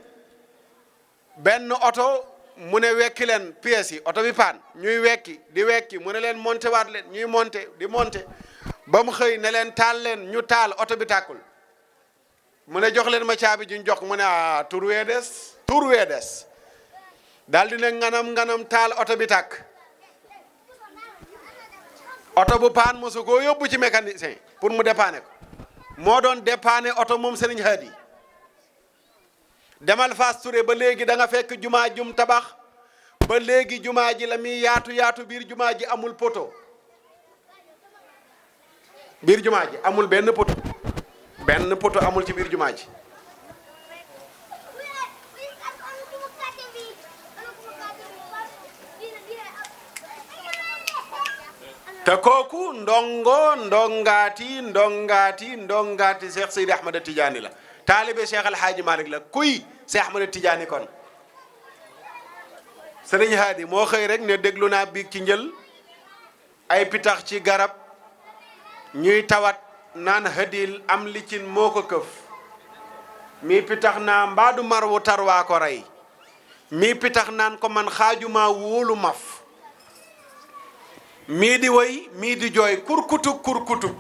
benn oto mu ne wekki leen pièces yi oto bi paan ñuy wekki mu ne leen monté waat leen ñuy monté di monté ba mu xëy ne leen taal leen ñu taal oto bi tàkkul mu ne jox leen ma caabi juñ jox mu ne tur wee des daal di ne nganam taal oto bi tàkk oto bu paan mosu koo yóbbu ci mécanicien pour mu dépanner ko moo doon dépanner oto moom Serigne Hadi demal Fass Touré ba léegi da nga fekk jumaa jum tabax ba léegi jumaa ji la muy yaatu biir jumaa ji amul poto biir jumaa ji amul benn poto amul ci biir jumaa ji. te kooku ndongaati Cheikh Seydi Ahmad Tidiane la taalibe Cheikh El Hadji Malick la kuy Cheikh Ahmad Tidiane kon Sëriñ Haadi moo xëy rek ne déglu naa biig ci njël ay pitax ci garab ñuy tawat naan hadil am licin moo ko këf mii pitax naa mbaadu mar wu tar waa ko rey mii pitax naan ko man xaajuma wóolu maf mii di woy mii di jooy kurkutub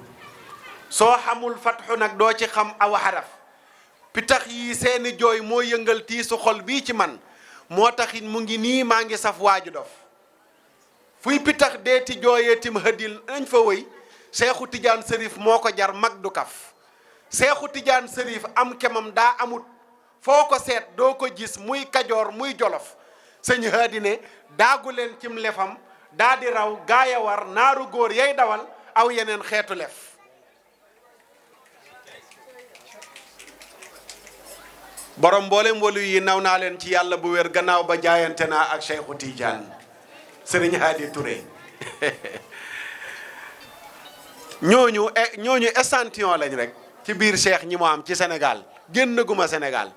soo xamul fatxu nag doo ci xam aw xaraf pitax yi seeni jooy moo yëngal tiisu xol bii ci man moo taxit mu ngi nii maa ngi saf waaju dof fuy pitax deeti jooyee tim hadil nañ fa woy Seexu Tijaan Sërif moo ko jar mag du kaf Seexu Tijaan Sërif am kemam daa amut foo ko seet doo ko gis muy Kajoor muy Jolof sëñ Haadi ne daagu leen cim lefam daa di raw gaaya war naaru góor yay dawal aw yeneen xeetu lef borom mboolem walu yi naw naa leen ci yàlla bu wér gannaaw ba jaayante naa ak Seexu Tijaan Sëriñ Haadi Touré ñooñu échantillon lañ rek ci biir cheikh ñi mu am ci Sénégal génn guma Sénégal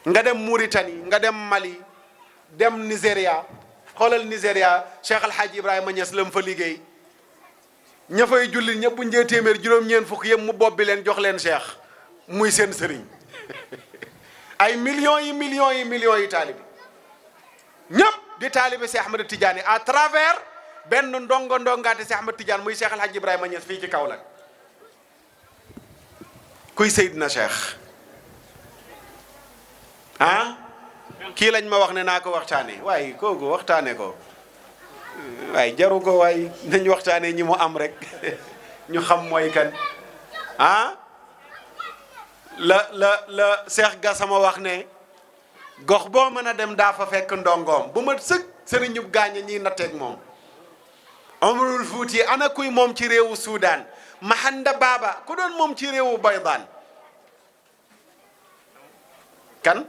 nga dem Mauritanie nga dem Mali dem Nigéria xoolal Nigéria Cheikh El Hadji Ibrahima Niass la mu fa liggéey ña fay jullit ñëpp bu njee téeméer juróom-ñeent fukk yëpp mu bopp bi leen jox leen cheikh muy seen sëriñ ay millions yi taalibi ñëpp di taalibi Cheikh Ahmed Tidiane à travers benn ndongaate Cheikh Ahmed Tidiane muy Cheikh El Hadji Ibrahima Niass fii ci Kaolack kuy Seydina Cheikh ah kii lañ ma wax ne naa ko waxtaane waaye kooku waxtaane ko waaye jaru ko waaye nañ waxtaane ñi mu am rek ñu xam mooy kan ah la Cheikh Gassama wax ne gox boo mën a dem daa fa fekk ndongoom bu ma sëg sëriñub gaañe ñiy natteeg moom Omarul Fuuti ana kuy moom ci réewu Soudan Mahanda Baba ku doon moom ci réewu Baydaan kan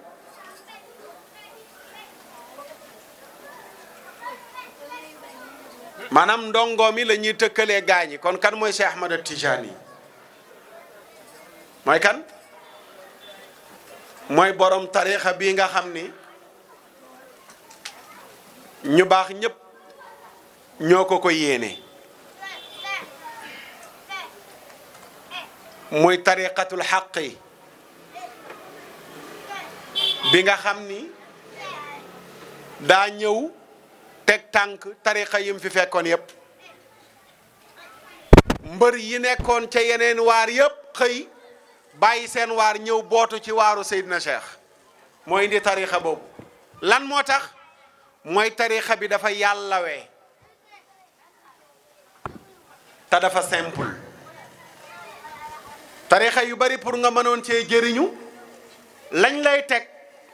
maanaam ndongo mi la ñuy tëkkalee gaañi kon kan mooy Cheikh Ahmad Tijani mooy kan mooy borom tariixa bii nga xam ni ñu baax ñépp ñoo ko yéene muy tariqatul xaqi bi nga xam ni daa ñëw teg tànk tariqa yim fi fekkoon yépp mbër yi nekkoon ca yeneen waar yépp xëy bàyyi seen waar ñëw bootu ci waaru Seydina Cheikh moo indi tariqa boobu lan moo tax mooy tariqa bi dafa yàllawee te dafa simple tarixa yu bari pour nga mënoon cee jëriñu lañ lay teg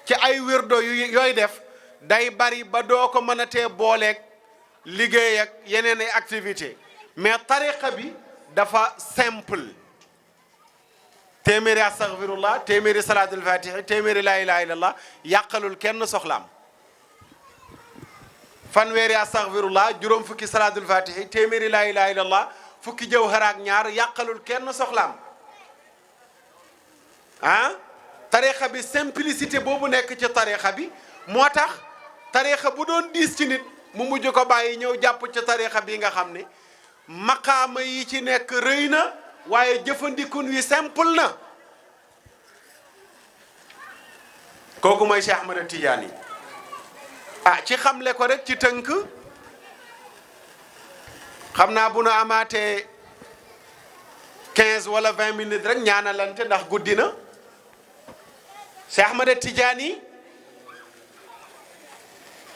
ci ay wirdo yooy def day bari ba doo ko mën a tee booleeg liggéey ak yeneen ay activité mais tarixa bi dafa simple téeméeri astaghfirullah téeméeri salaatul fatihi téeméeri laa ilaha illallah yàqalul kenn soxlaam fanweeri astaghfirullah juróom fukki salaatul fatihi téeméeri laa ilaha illallah fukki jawhara ak ñaar yàqalul kenn soxlaam ah tarixa bi simplicité boobu nekk ci tarixa bi moo tax tarixa bu doon diis ci nit mu mujj ko bàyyi ñëw jàpp ci tarixa bi nga xam ne maqaama yi ci nekk rëy na waaye jëfandikun wi simple na kooku mooy Cheikh Ahmad Tidiane ci xamle ko rek ci tënk xam naa bu nu amaatee 15 wala 20 minutes rek ñaanalante ndax guddi na Cheikh Ahmad Tidiane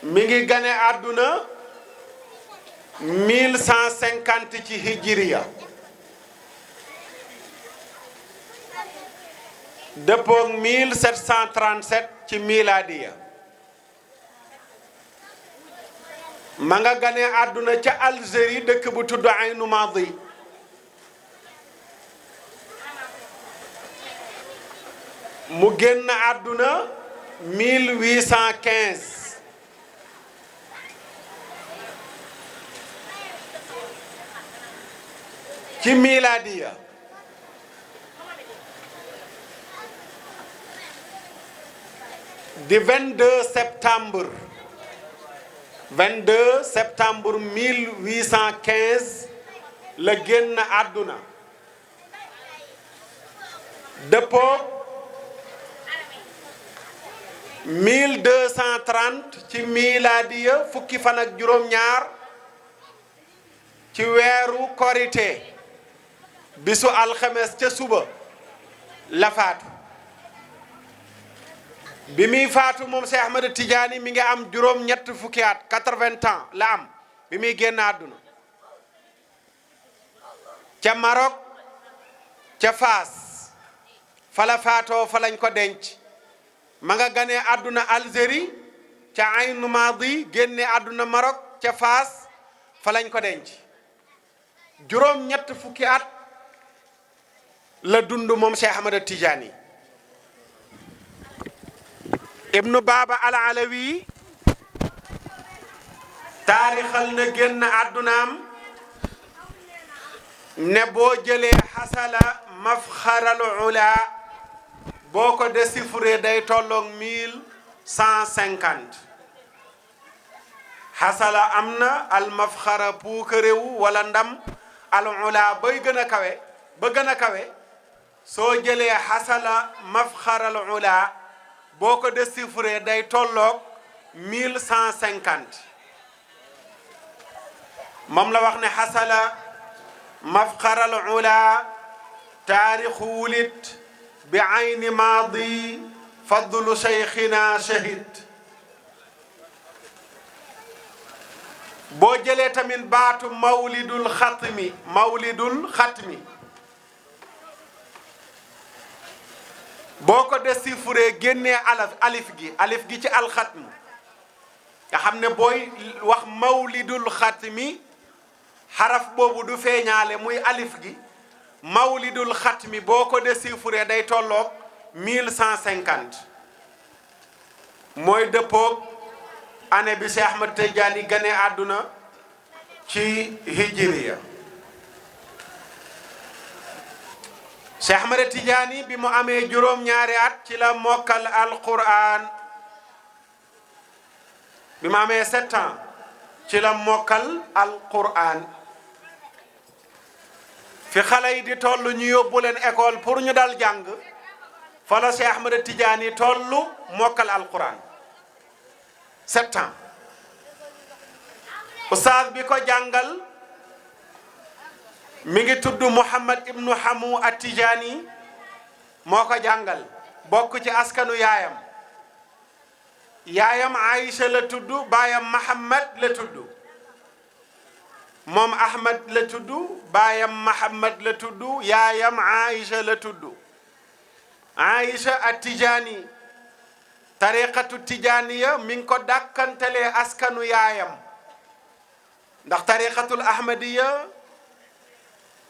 mi ngi gane àdduna 1150 ci hijriya dëppoog 1737 ci miladiya ma nga gane àdduna ca Algérie dëkk bu tudd Aynu Maadi mu génn àdduna 1815 ci miladiya di 22 septembre 1815 la génn àdduna dëppoo 1230 ci miladiya fukki fan ak juróom-ñaar ci weeru korite bisu alxames ca suba la faatu bi muy faatu moom Cheikh Ahmed Tidiane mi ngi am juróom-ñett fukki at 80 ans la am bi muy génn àdduna ca Maroc ca Faas fa la faatoo fa lañ ko denc ma nga ganee àdduna Algérie ca Aynu Maadi génne àdduna Maroc ca Faas fa lañ ko denc juróom-ñett fukki at la dund moom Cheikh Ahmed Tidiane ibnu Baba al Alawi taarixal na génn àddunaam ne boo jëlee xasala mafxaral ula boo ko déchiffré day tolloog 1150 xasala am na al mafxara puukaréwu wala ndam al ula bay gën a kawe ba gën a kawe soo jëlee xasala mafxaral ula boo ko déchiffré day tolloog 1150 moom la wax ne xasala mafxaral ula taarixu wulit bi ayni maadi fadlu cheikhina shahid boo jëlee tamit baatu mawlidul xatmi boo ko déchiffré génnee alif gi ci alxatm nga xam ne booy wax mawlidul xatmi xaraf boobu du feeñaale muy alif gi mawlidul xatmi boo ko déchiffré day tolloog 1150 mooy dëppoog année bi Cheikh Ahmed Tidiane gane àdduna ci hijriya Cheikh Ahmed Tidiane bi mu amee juróom-ñaari at ci la mokkal alquran bi mu amee 7 ans ci la mokkal alquran fi xale yi di toll ñu yóbbu leen école pour ñu dal jàng fa la Cheikh Ahmed Tidiane tollu mokkal alquran 7 ans ustaaz bi ko jàngal mi ngi tudd Mouhamad ibnu Hamu at-Tijani moo ko jàngal bokk ci askanu yaayam Aïcha la tudd baayam Mahamad la tudd moom Ahmad la tudd baayam Mahamad la tudd yaayam Aïcha la tudd Aïcha at-Tijani tariqatu tijaniya mi ngi ko dàkkantelee askanu yaayam ndax tariqatul ahmadiya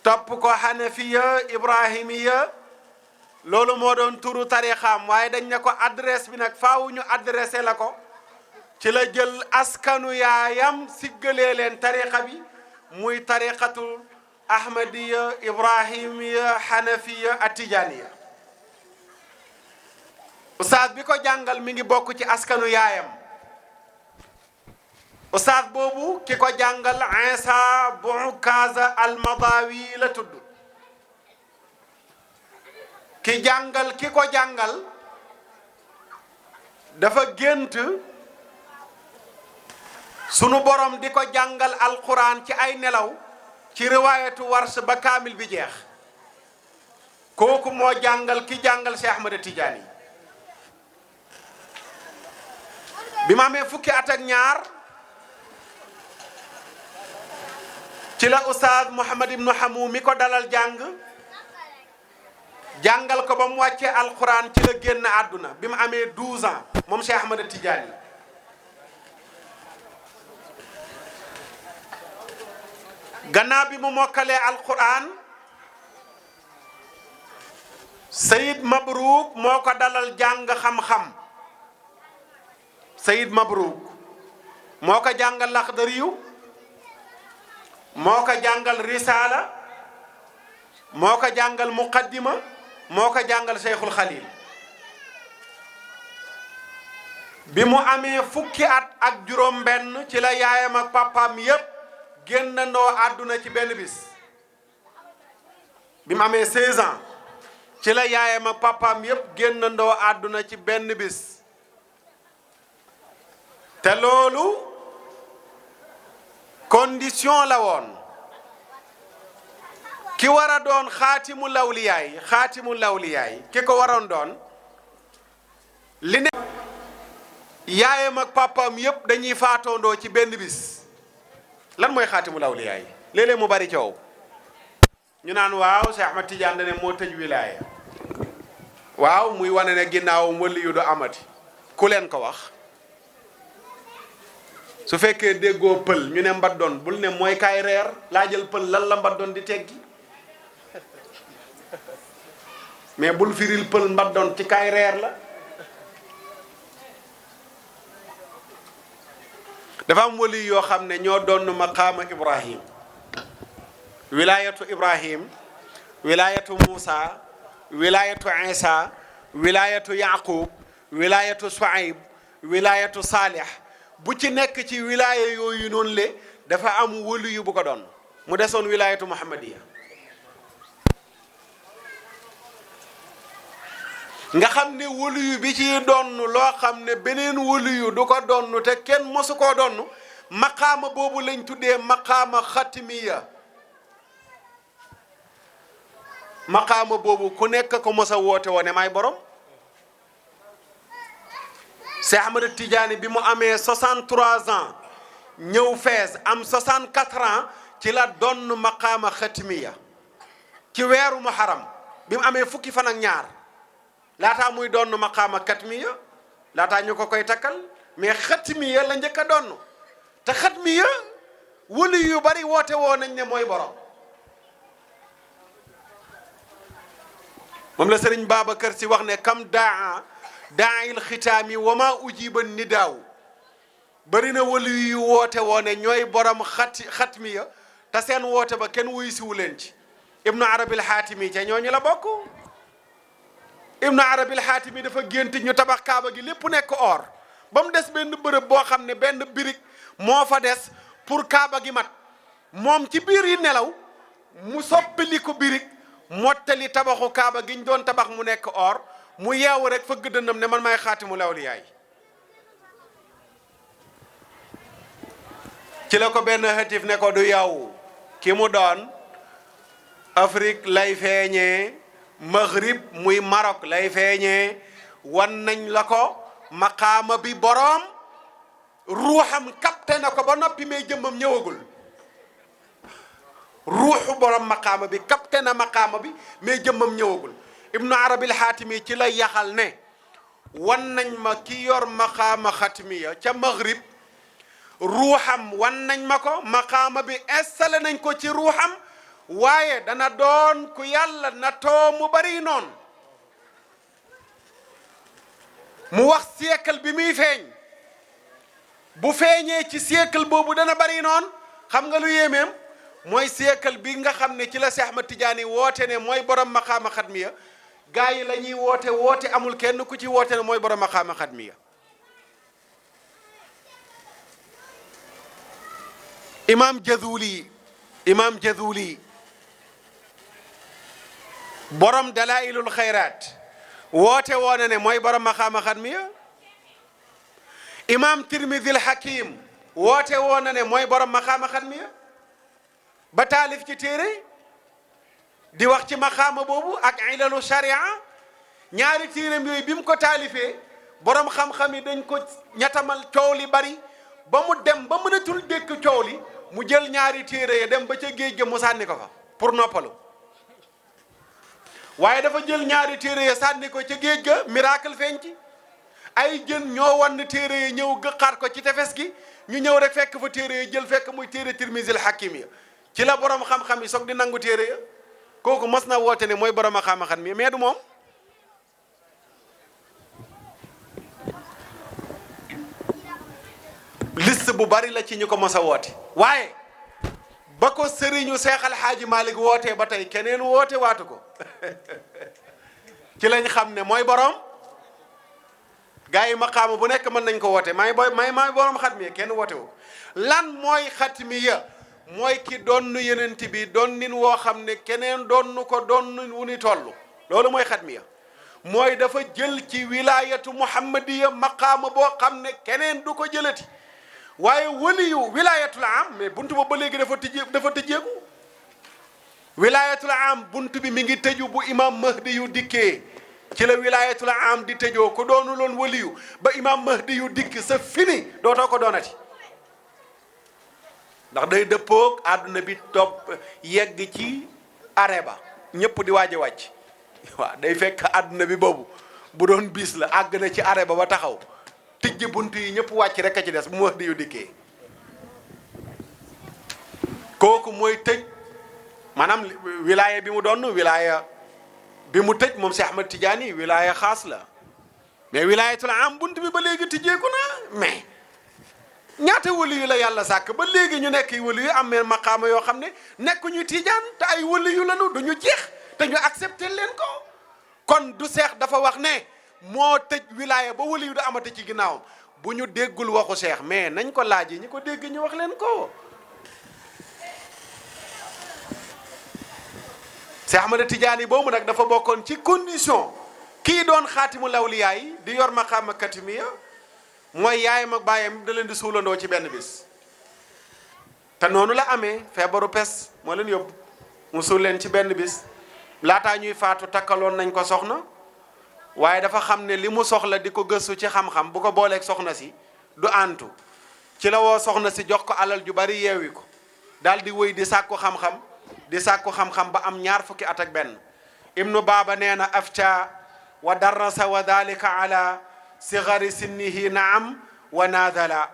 topp ko hanafiya ibrahimiya loolu moo doon turu tariqaam waaye dañ ne ko adresse bi nag faaw ñu adressé la ko ci la jël askanu yaayam siggalee leen tariqa bi muy tariqatul ahmadiya ibrahimiya hanafiya atijaniya ustaaz bi ko jàngal mi ngi bokk ci askanu yaayam ustaaz boobu ki ko jàngal Isa Bu'kaza al-Madawi la tudd ki ko jàngal dafa gént sunu borom di ko jàngal alquran ci ay nelaw ci riwaayatu Warsh ba kaamil bi jeex kooku moo jàngal ki jàngal Cheikh Ahmed Tidiane bi ma amee fukki at ak ñaar ci la ustaaz Mouhamad ibnu Hamu mi ko dalal jàngal ko ba mu wàccee alquran ci la génn àdduna bi mu amee 12 ans moom Cheikh Ahmed Tidiane gannaaw bi mu mokkalee alquran Sayid Mabrouk moo ko dalal jàng xam-xam. Sayid Mabrouk moo ko jàngal Laxdariyu, moo ko jàngal Risaala, moo ko jàngal Muqaddima, moo ko jàngal Cheikhul Khalil. bi mu amee fukki at ak juróom benn ci la yaayam ak papaam yépp génnandoo àdduna ci benn bis. bi mu amee 16 ans ci la yaayam ak papaam yépp génnandoo àdduna ci benn bis. te loolu condition la woon. ki war a doon xaatimu lawliyaay ki ko waroon doon li ne yaayam ak papaam yépp dañuy faatoondoo ci benn bis. lan mooy xaatimu lawliyaay léeg-léeg mu bari coow ñu naan waaw Cheikh Ahmad Tidiane ne moo tëj wilaaya, waaw muy wane ne ginnaawam wali yu du amati. ku leen ko wax? su fekkee déggoo pël ñu ne mbaddoon bul ne mooy kaay reer, laa jël pël lan la mbaddoon di teggi. mais bul firil pël mbaddoon ci kaay reer la. dafa am wali yoo xam ne ñoo doon maqaama Ibrahim, wilaayatu Ibrahim, wilaayatu Muusa, wilaayatu Isa, wilaayatu Yaqub, wilaayatu Suayb, wilaayatu Saalih. bu ci nekk ci wilaaya yooyu noonu le dafa am wali yu bu ko doon. mu desoon wilaayatu Muhammadiya. nga xam ne waliyu bi ci donn loo xam ne beneen waliyu du ko donn te kenn mosu koo donn, maqaama boobu lañ tuddee maqaama xatmiya. maqaama boobu ku nekk ko mos a woote woone maay borom. Cheikh Ahmad Tidiane bi mu amee 63 ans ñëw Fès am 64 ans ci la donn maqaama xatmiya ci weeru muharram bi mu amee fukki fan ak ñaar. laataa muy doon maqaama katmiya, laataa ñu ko koy takkal, mais xatmiya la njëkk a doon. te xatmiya wali yu bari woote woo nañ ne mooy borom. moom la Sëriñ Babacar Si wax ne kam daa'il xitaami wa maa ujiba nidaaw. bari na wali yu woote woo ne ñooy borom xatmiya te seen woote ba kenn wuyu siwu leen ci. Ibnu Arabil Xaatimi ca ñooñu la bokk. Ibnu Arabil Xaatimi dafa gént ñu tabax kaaba gi lépp nekk or ba mu des benn bërëb boo xam ne benn birig moo fa des pour kaaba gi mat. moom ci biir yi nelaw mu soppali ko birig mottali tabaxu kaaba gi ñu doon tabax mu nekk or mu yeewu rek fëgg dënnam ne man maay xaatimu lawliyaay. ci la ko benn xatif ne ko du yow, ki mu doon Afrique lay feeñee, Maghrib muy Maroc lay feeñee, wan nañ la ko maqaama bi boroom ruuxam capté na ko ba noppi mais jëmmam ñëwagul. ruuxu boroom maqaama bi capté na maqaama bi mais jëmmam ñëwagul. Ibnu Arabil Xaatimi ci la yaxal ne wan nañ ma ki yor maqaama xatmiya ca Maghrib, ruuxam wan nañ ma ko, maqaama bi installé nañ ko ci ruuxam, waaye dana doon ku yàlla na too mu bari noonu. mu wax siècle bi muy feeñ, bu feeñee ci siècle boobu dana bari noonu. xam nga lu yéemeem mooy siècle bi nga xam ne ci la Cheikh Ahmad Tidiane woote ne mooy borom maqaama xatmiya. gaa yi la ñuy woote amul kenn ku ci woote ne mooy borom maqaama xatmiya. Imam Jazuli borom dalailul xayraat woote woone ne mooy borom maqaama xatmiya. Imam Tirmidhil Hakim woote woone ne mooy borom maqaama xatmiya ba taalif ci téere di wax ci maqaama boobu ak ilalu sharia. ñaari téereem yooyu bi mu ko taalifee borom xam-xam yi dañ ko ñatamal coow li bari ba mu dem ba mënatul dékk coow li mu jël ñaari téere ya dem ba ca géej ga mu sànni ko fa pour noppalu. waaye dafa jël ñaari téere ya sànni ko ca géej ga miracle feeñ ci. ay jën ñoo wan téere ya ñëw gëqaat ko ci tefes gi, ñu ñëw rek fekk fa téere ya jël fekk muy téere Tirmizil Hakim ya. ci la borom xam-xam yi soog di nangu téere ya. kooku mos na woote ne mooy borom xam-xam mi mais du moom. bu bari la ci ñu ko mos a woote waaye ba ko sëriñu Seex Alxaaji Malik wootee ba tey keneen woote waatu ko ci lañ xam ne mooy borom gaa yi maqaama bu nekk mën nañ ko woote may borom xatmiya kenn woote wu lan mooy xatmiya mooy ki doon yenent bi doon nin woo xam ne keneen doon ko doon wu ni toll loolu mooy xatmiya mooy dafa jël ci wilaayatu muhammadiya maqaama boo xam ne keneen du ko jëlati waaye waliyu wilaayatul am mais buntu ba léegi dafa tëjeeku wilaayatul am buntu bi mi ngi tëju bu imam mahdi yu dikkee ci la wilaayatul am di tëjoo ko doonu loon waliyu ba imam mahdi yu dikk sa fini dootoo ko doonati ndax day dëppoog àdduna bi topp yegg ci arrêt ba ñëpp di waaj a wàcc waaw day fekk àdduna bi boobu bu doon bis la àgg na ci arrêt ba taxaw tijji bunt yi ñëpp wàcc rek a ci des bu mu wax di yu dikkee kooku mooy tëj maanaam wilaaya bi mu doon wilaaya bi mu tëj moom Cheikh Ahmad Tidiane wilaaya xaas la mais wilaayatul am bunt bi ba léegi tijjeeku na mais ñaata wali yu la yàlla sàkk ba léegi ñu nekk wali yu am maqaama yoo xam ne nekkuñu Tijaan te ay wali yu lanu du ñu jeex te ñu accepté leen ko kon du Seex dafa wax ne moo tëj wilaaya ba wali yu du amati ci ginnaawam bu ñu déggul waxu Seex mais nañ ko laaj yi ñi ko dégg ñu wax leen ko Seex Ahmad Tijaani boobu nag dafa bokkoon ci condition kii doon xaatimu lawliyaa yi di yor maqaama katimiya mooy yaayam ak baayam da leen di suulandoo ci benn bis te noonu la amee feebaru pes moo leen yóbbu mu suul leen ci benn bis laataa ñuy faatu takkaloon nañ ko soxna waaye dafa xam ne li mu soxla di ko gëstu ci xam-xam bu ko booleeg soxna si du antu ci la woo soxna si jox ko alal ju bari yeewi ko daal di wëy di sàkku xam-xam ba am ñaar fukki at ak benn ibnu baaba nee na afta wa darasa wa dalika ala sigari sinnihi naam wa naadala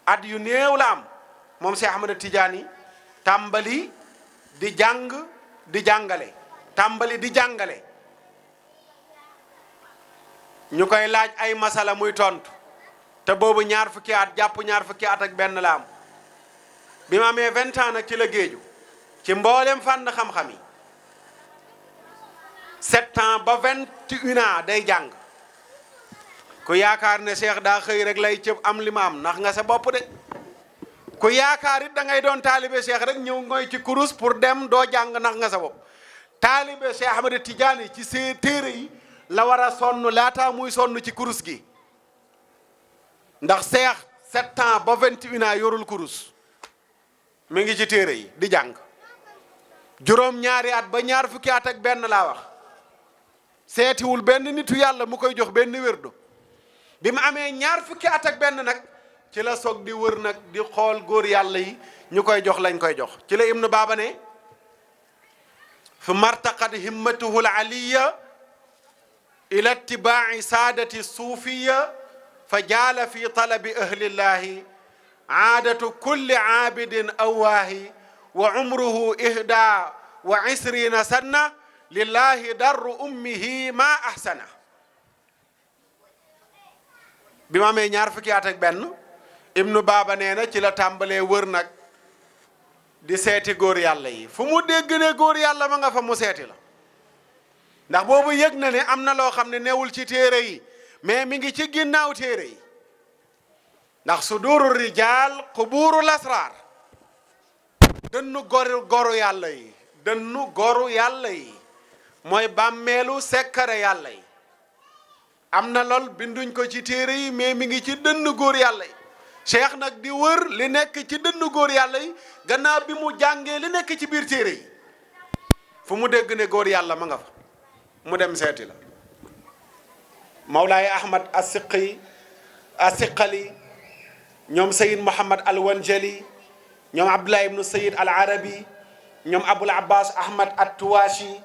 at yu néew la am moom Cheikh Ahmad Tidiane tàmbali di jàng di jàngale ñu koy laaj ay masala muy tontu te boobu ñaar fukki at jàpp ñaar fukki at ak benn la am bi ma amee 20 ans nag ci la géeju ci mboolem fànn xam-xam yi 7 ans ba 21 ans day jàng ku yaakaar ne Cheikh daa xëy rek lay cëb am li ma am ndax nga sa bopp de ku yaakaar it da ngay doon taalibe Cheikh rek ñëw ngoy ci kurus pour dem doo jàng ndax nga sa bopp taalibe Cheikh Ahmad Tidiane ci see téere yi la war a sonn laataa muy sonn ci kurus gi ndax Cheikh 7 ans ba 21 ans yorul kurus mi ngi ci téere yi di jàng juróom ñaari at ba ñaar fukki at ak benn laa wax seetiwul benn nitu yàlla mu koy jox benn wérdo bi mu amee ñaar fukki at ak benn nag ci la soog di wër nag di xool góor yàlla yi ñu koy jox lañ koy jox ci la ibnu baaba ne fu martaqat himmatuhu al aliya ila ittibaai saadati suufiya fa jaala fi talabi ahlillahi aadatu kulli aabidin awaahi wa umruhu ihda wa 20 sanna lillahi darru ummihi ma ahsana bi ma amee ñaar fukki at ak benn ibnu baaba nee na ci la tàmbalee wër nag di seeti góor yàlla yi fu mu dégg ne góor yàlla ma nga fa mu seeti la ndax boobu yëg na ne am na loo xam ne newul ci téere yi mais mi ngi ci ginnaaw téere yi ndax suduru rijaal qubuuru lasraar dënnu goru yàlla yi mooy bàmmeelu sekkare yàlla yi am na lool binduñ ko ci téere yi mais mi ngi ci dënn góor yàlla yi Cheikh nag di wër li nekk ci dënn góor yàlla yi gannaaw bi mu jàngee li nekk ci biir téere yi fu mu dégg ne góor yàlla ma nga fa mu dem seeti la Mawlaay Ahmad Asiqali ñoom Sayid Muhammad Alwanjali ñoom Abdullah ibnu Sayid al Arabi ñoom Abul Abbas Ahmad At-Tuwashi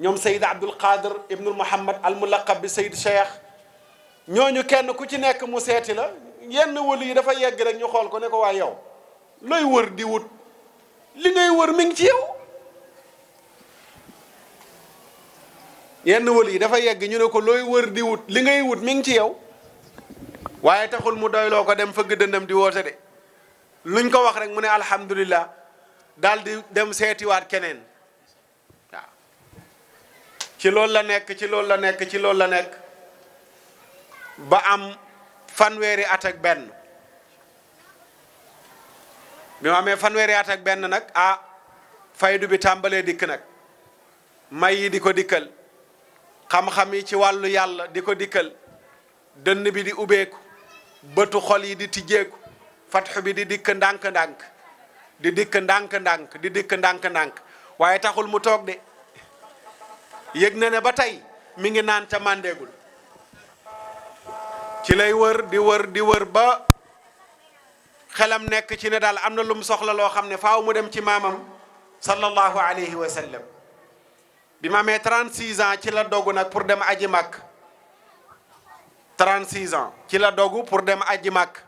ñoom Sayid Abdul Qadir ibnu Muhammad al mulaqab bi Sayid Cheikh ñooñu kenn ku ci nekk mu seeti la yenn wëlu yi dafa yegg rek ñu xool ko ne ko waa yow looy wër di wut li ngay wër mi ngi ci yow yenn wëlu yi dafa yegg ñu ne ko looy wër di wut li ngay wut mi ngi ci yow waaye taxul mu doyloo ko dem fëgg dëndam di woote de luñ ko wax rek mu ne alhamdulillah daal di dem seetiwaat keneen waaw ci loolu la nekk ci loolu la nekk ci loolu la nekk ba am fanweeri at ak benn bi mu amee fanweeri at ak benn nag faydu bi tàmbalee dikk nag may yi di ko dikkal xam-xam yi ci wàllu yàlla di ko dikkal dënn bi di ubbeeku bëtu xol yi di tijjeeku fatxu bi di dikk ndànk-ndànk di dikk ndànk-ndànk di dikk ndànk-ndànk waaye taxul mu toog de yëg na ne ba tey mi ngi naan ca màndeegul ci lay wër di wër di wër ba xelam nekk ci ne daal am na lu mu soxla loo xam ne faaw mu dem ci maamam sallallahu alayhi wa sallam bi ma amee 36 ans ci la dogu nag pour dem aji màkk 36 ans ci la dogu pour dem aji màkk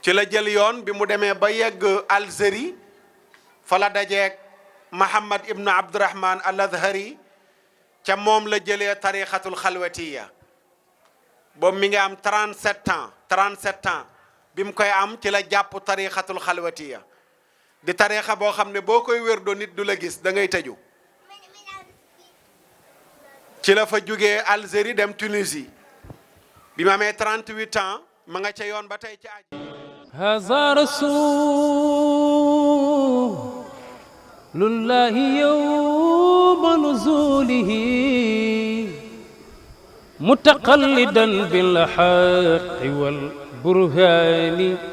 ci la jël yoon bi mu demee ba yegg Algérie fa la dajeeg Muhammad ibnu Abdurahman al-Azhari ca moom la jëlee tariqatul xalwatiya boobu mi ngi am 37 ans bi mu koy am ci la jàpp tariqatul xalwatiya di tariqa boo xam ne boo koy wér doo nit du la gis da ngay tëju ci la fa jugee Algérie dem Tunisie bi ma amee 38 ans ma nga ca yoon ba tey ci aji haza rasulullahi yawma nuzulihi mutaqallidan bil haqqi wal burhani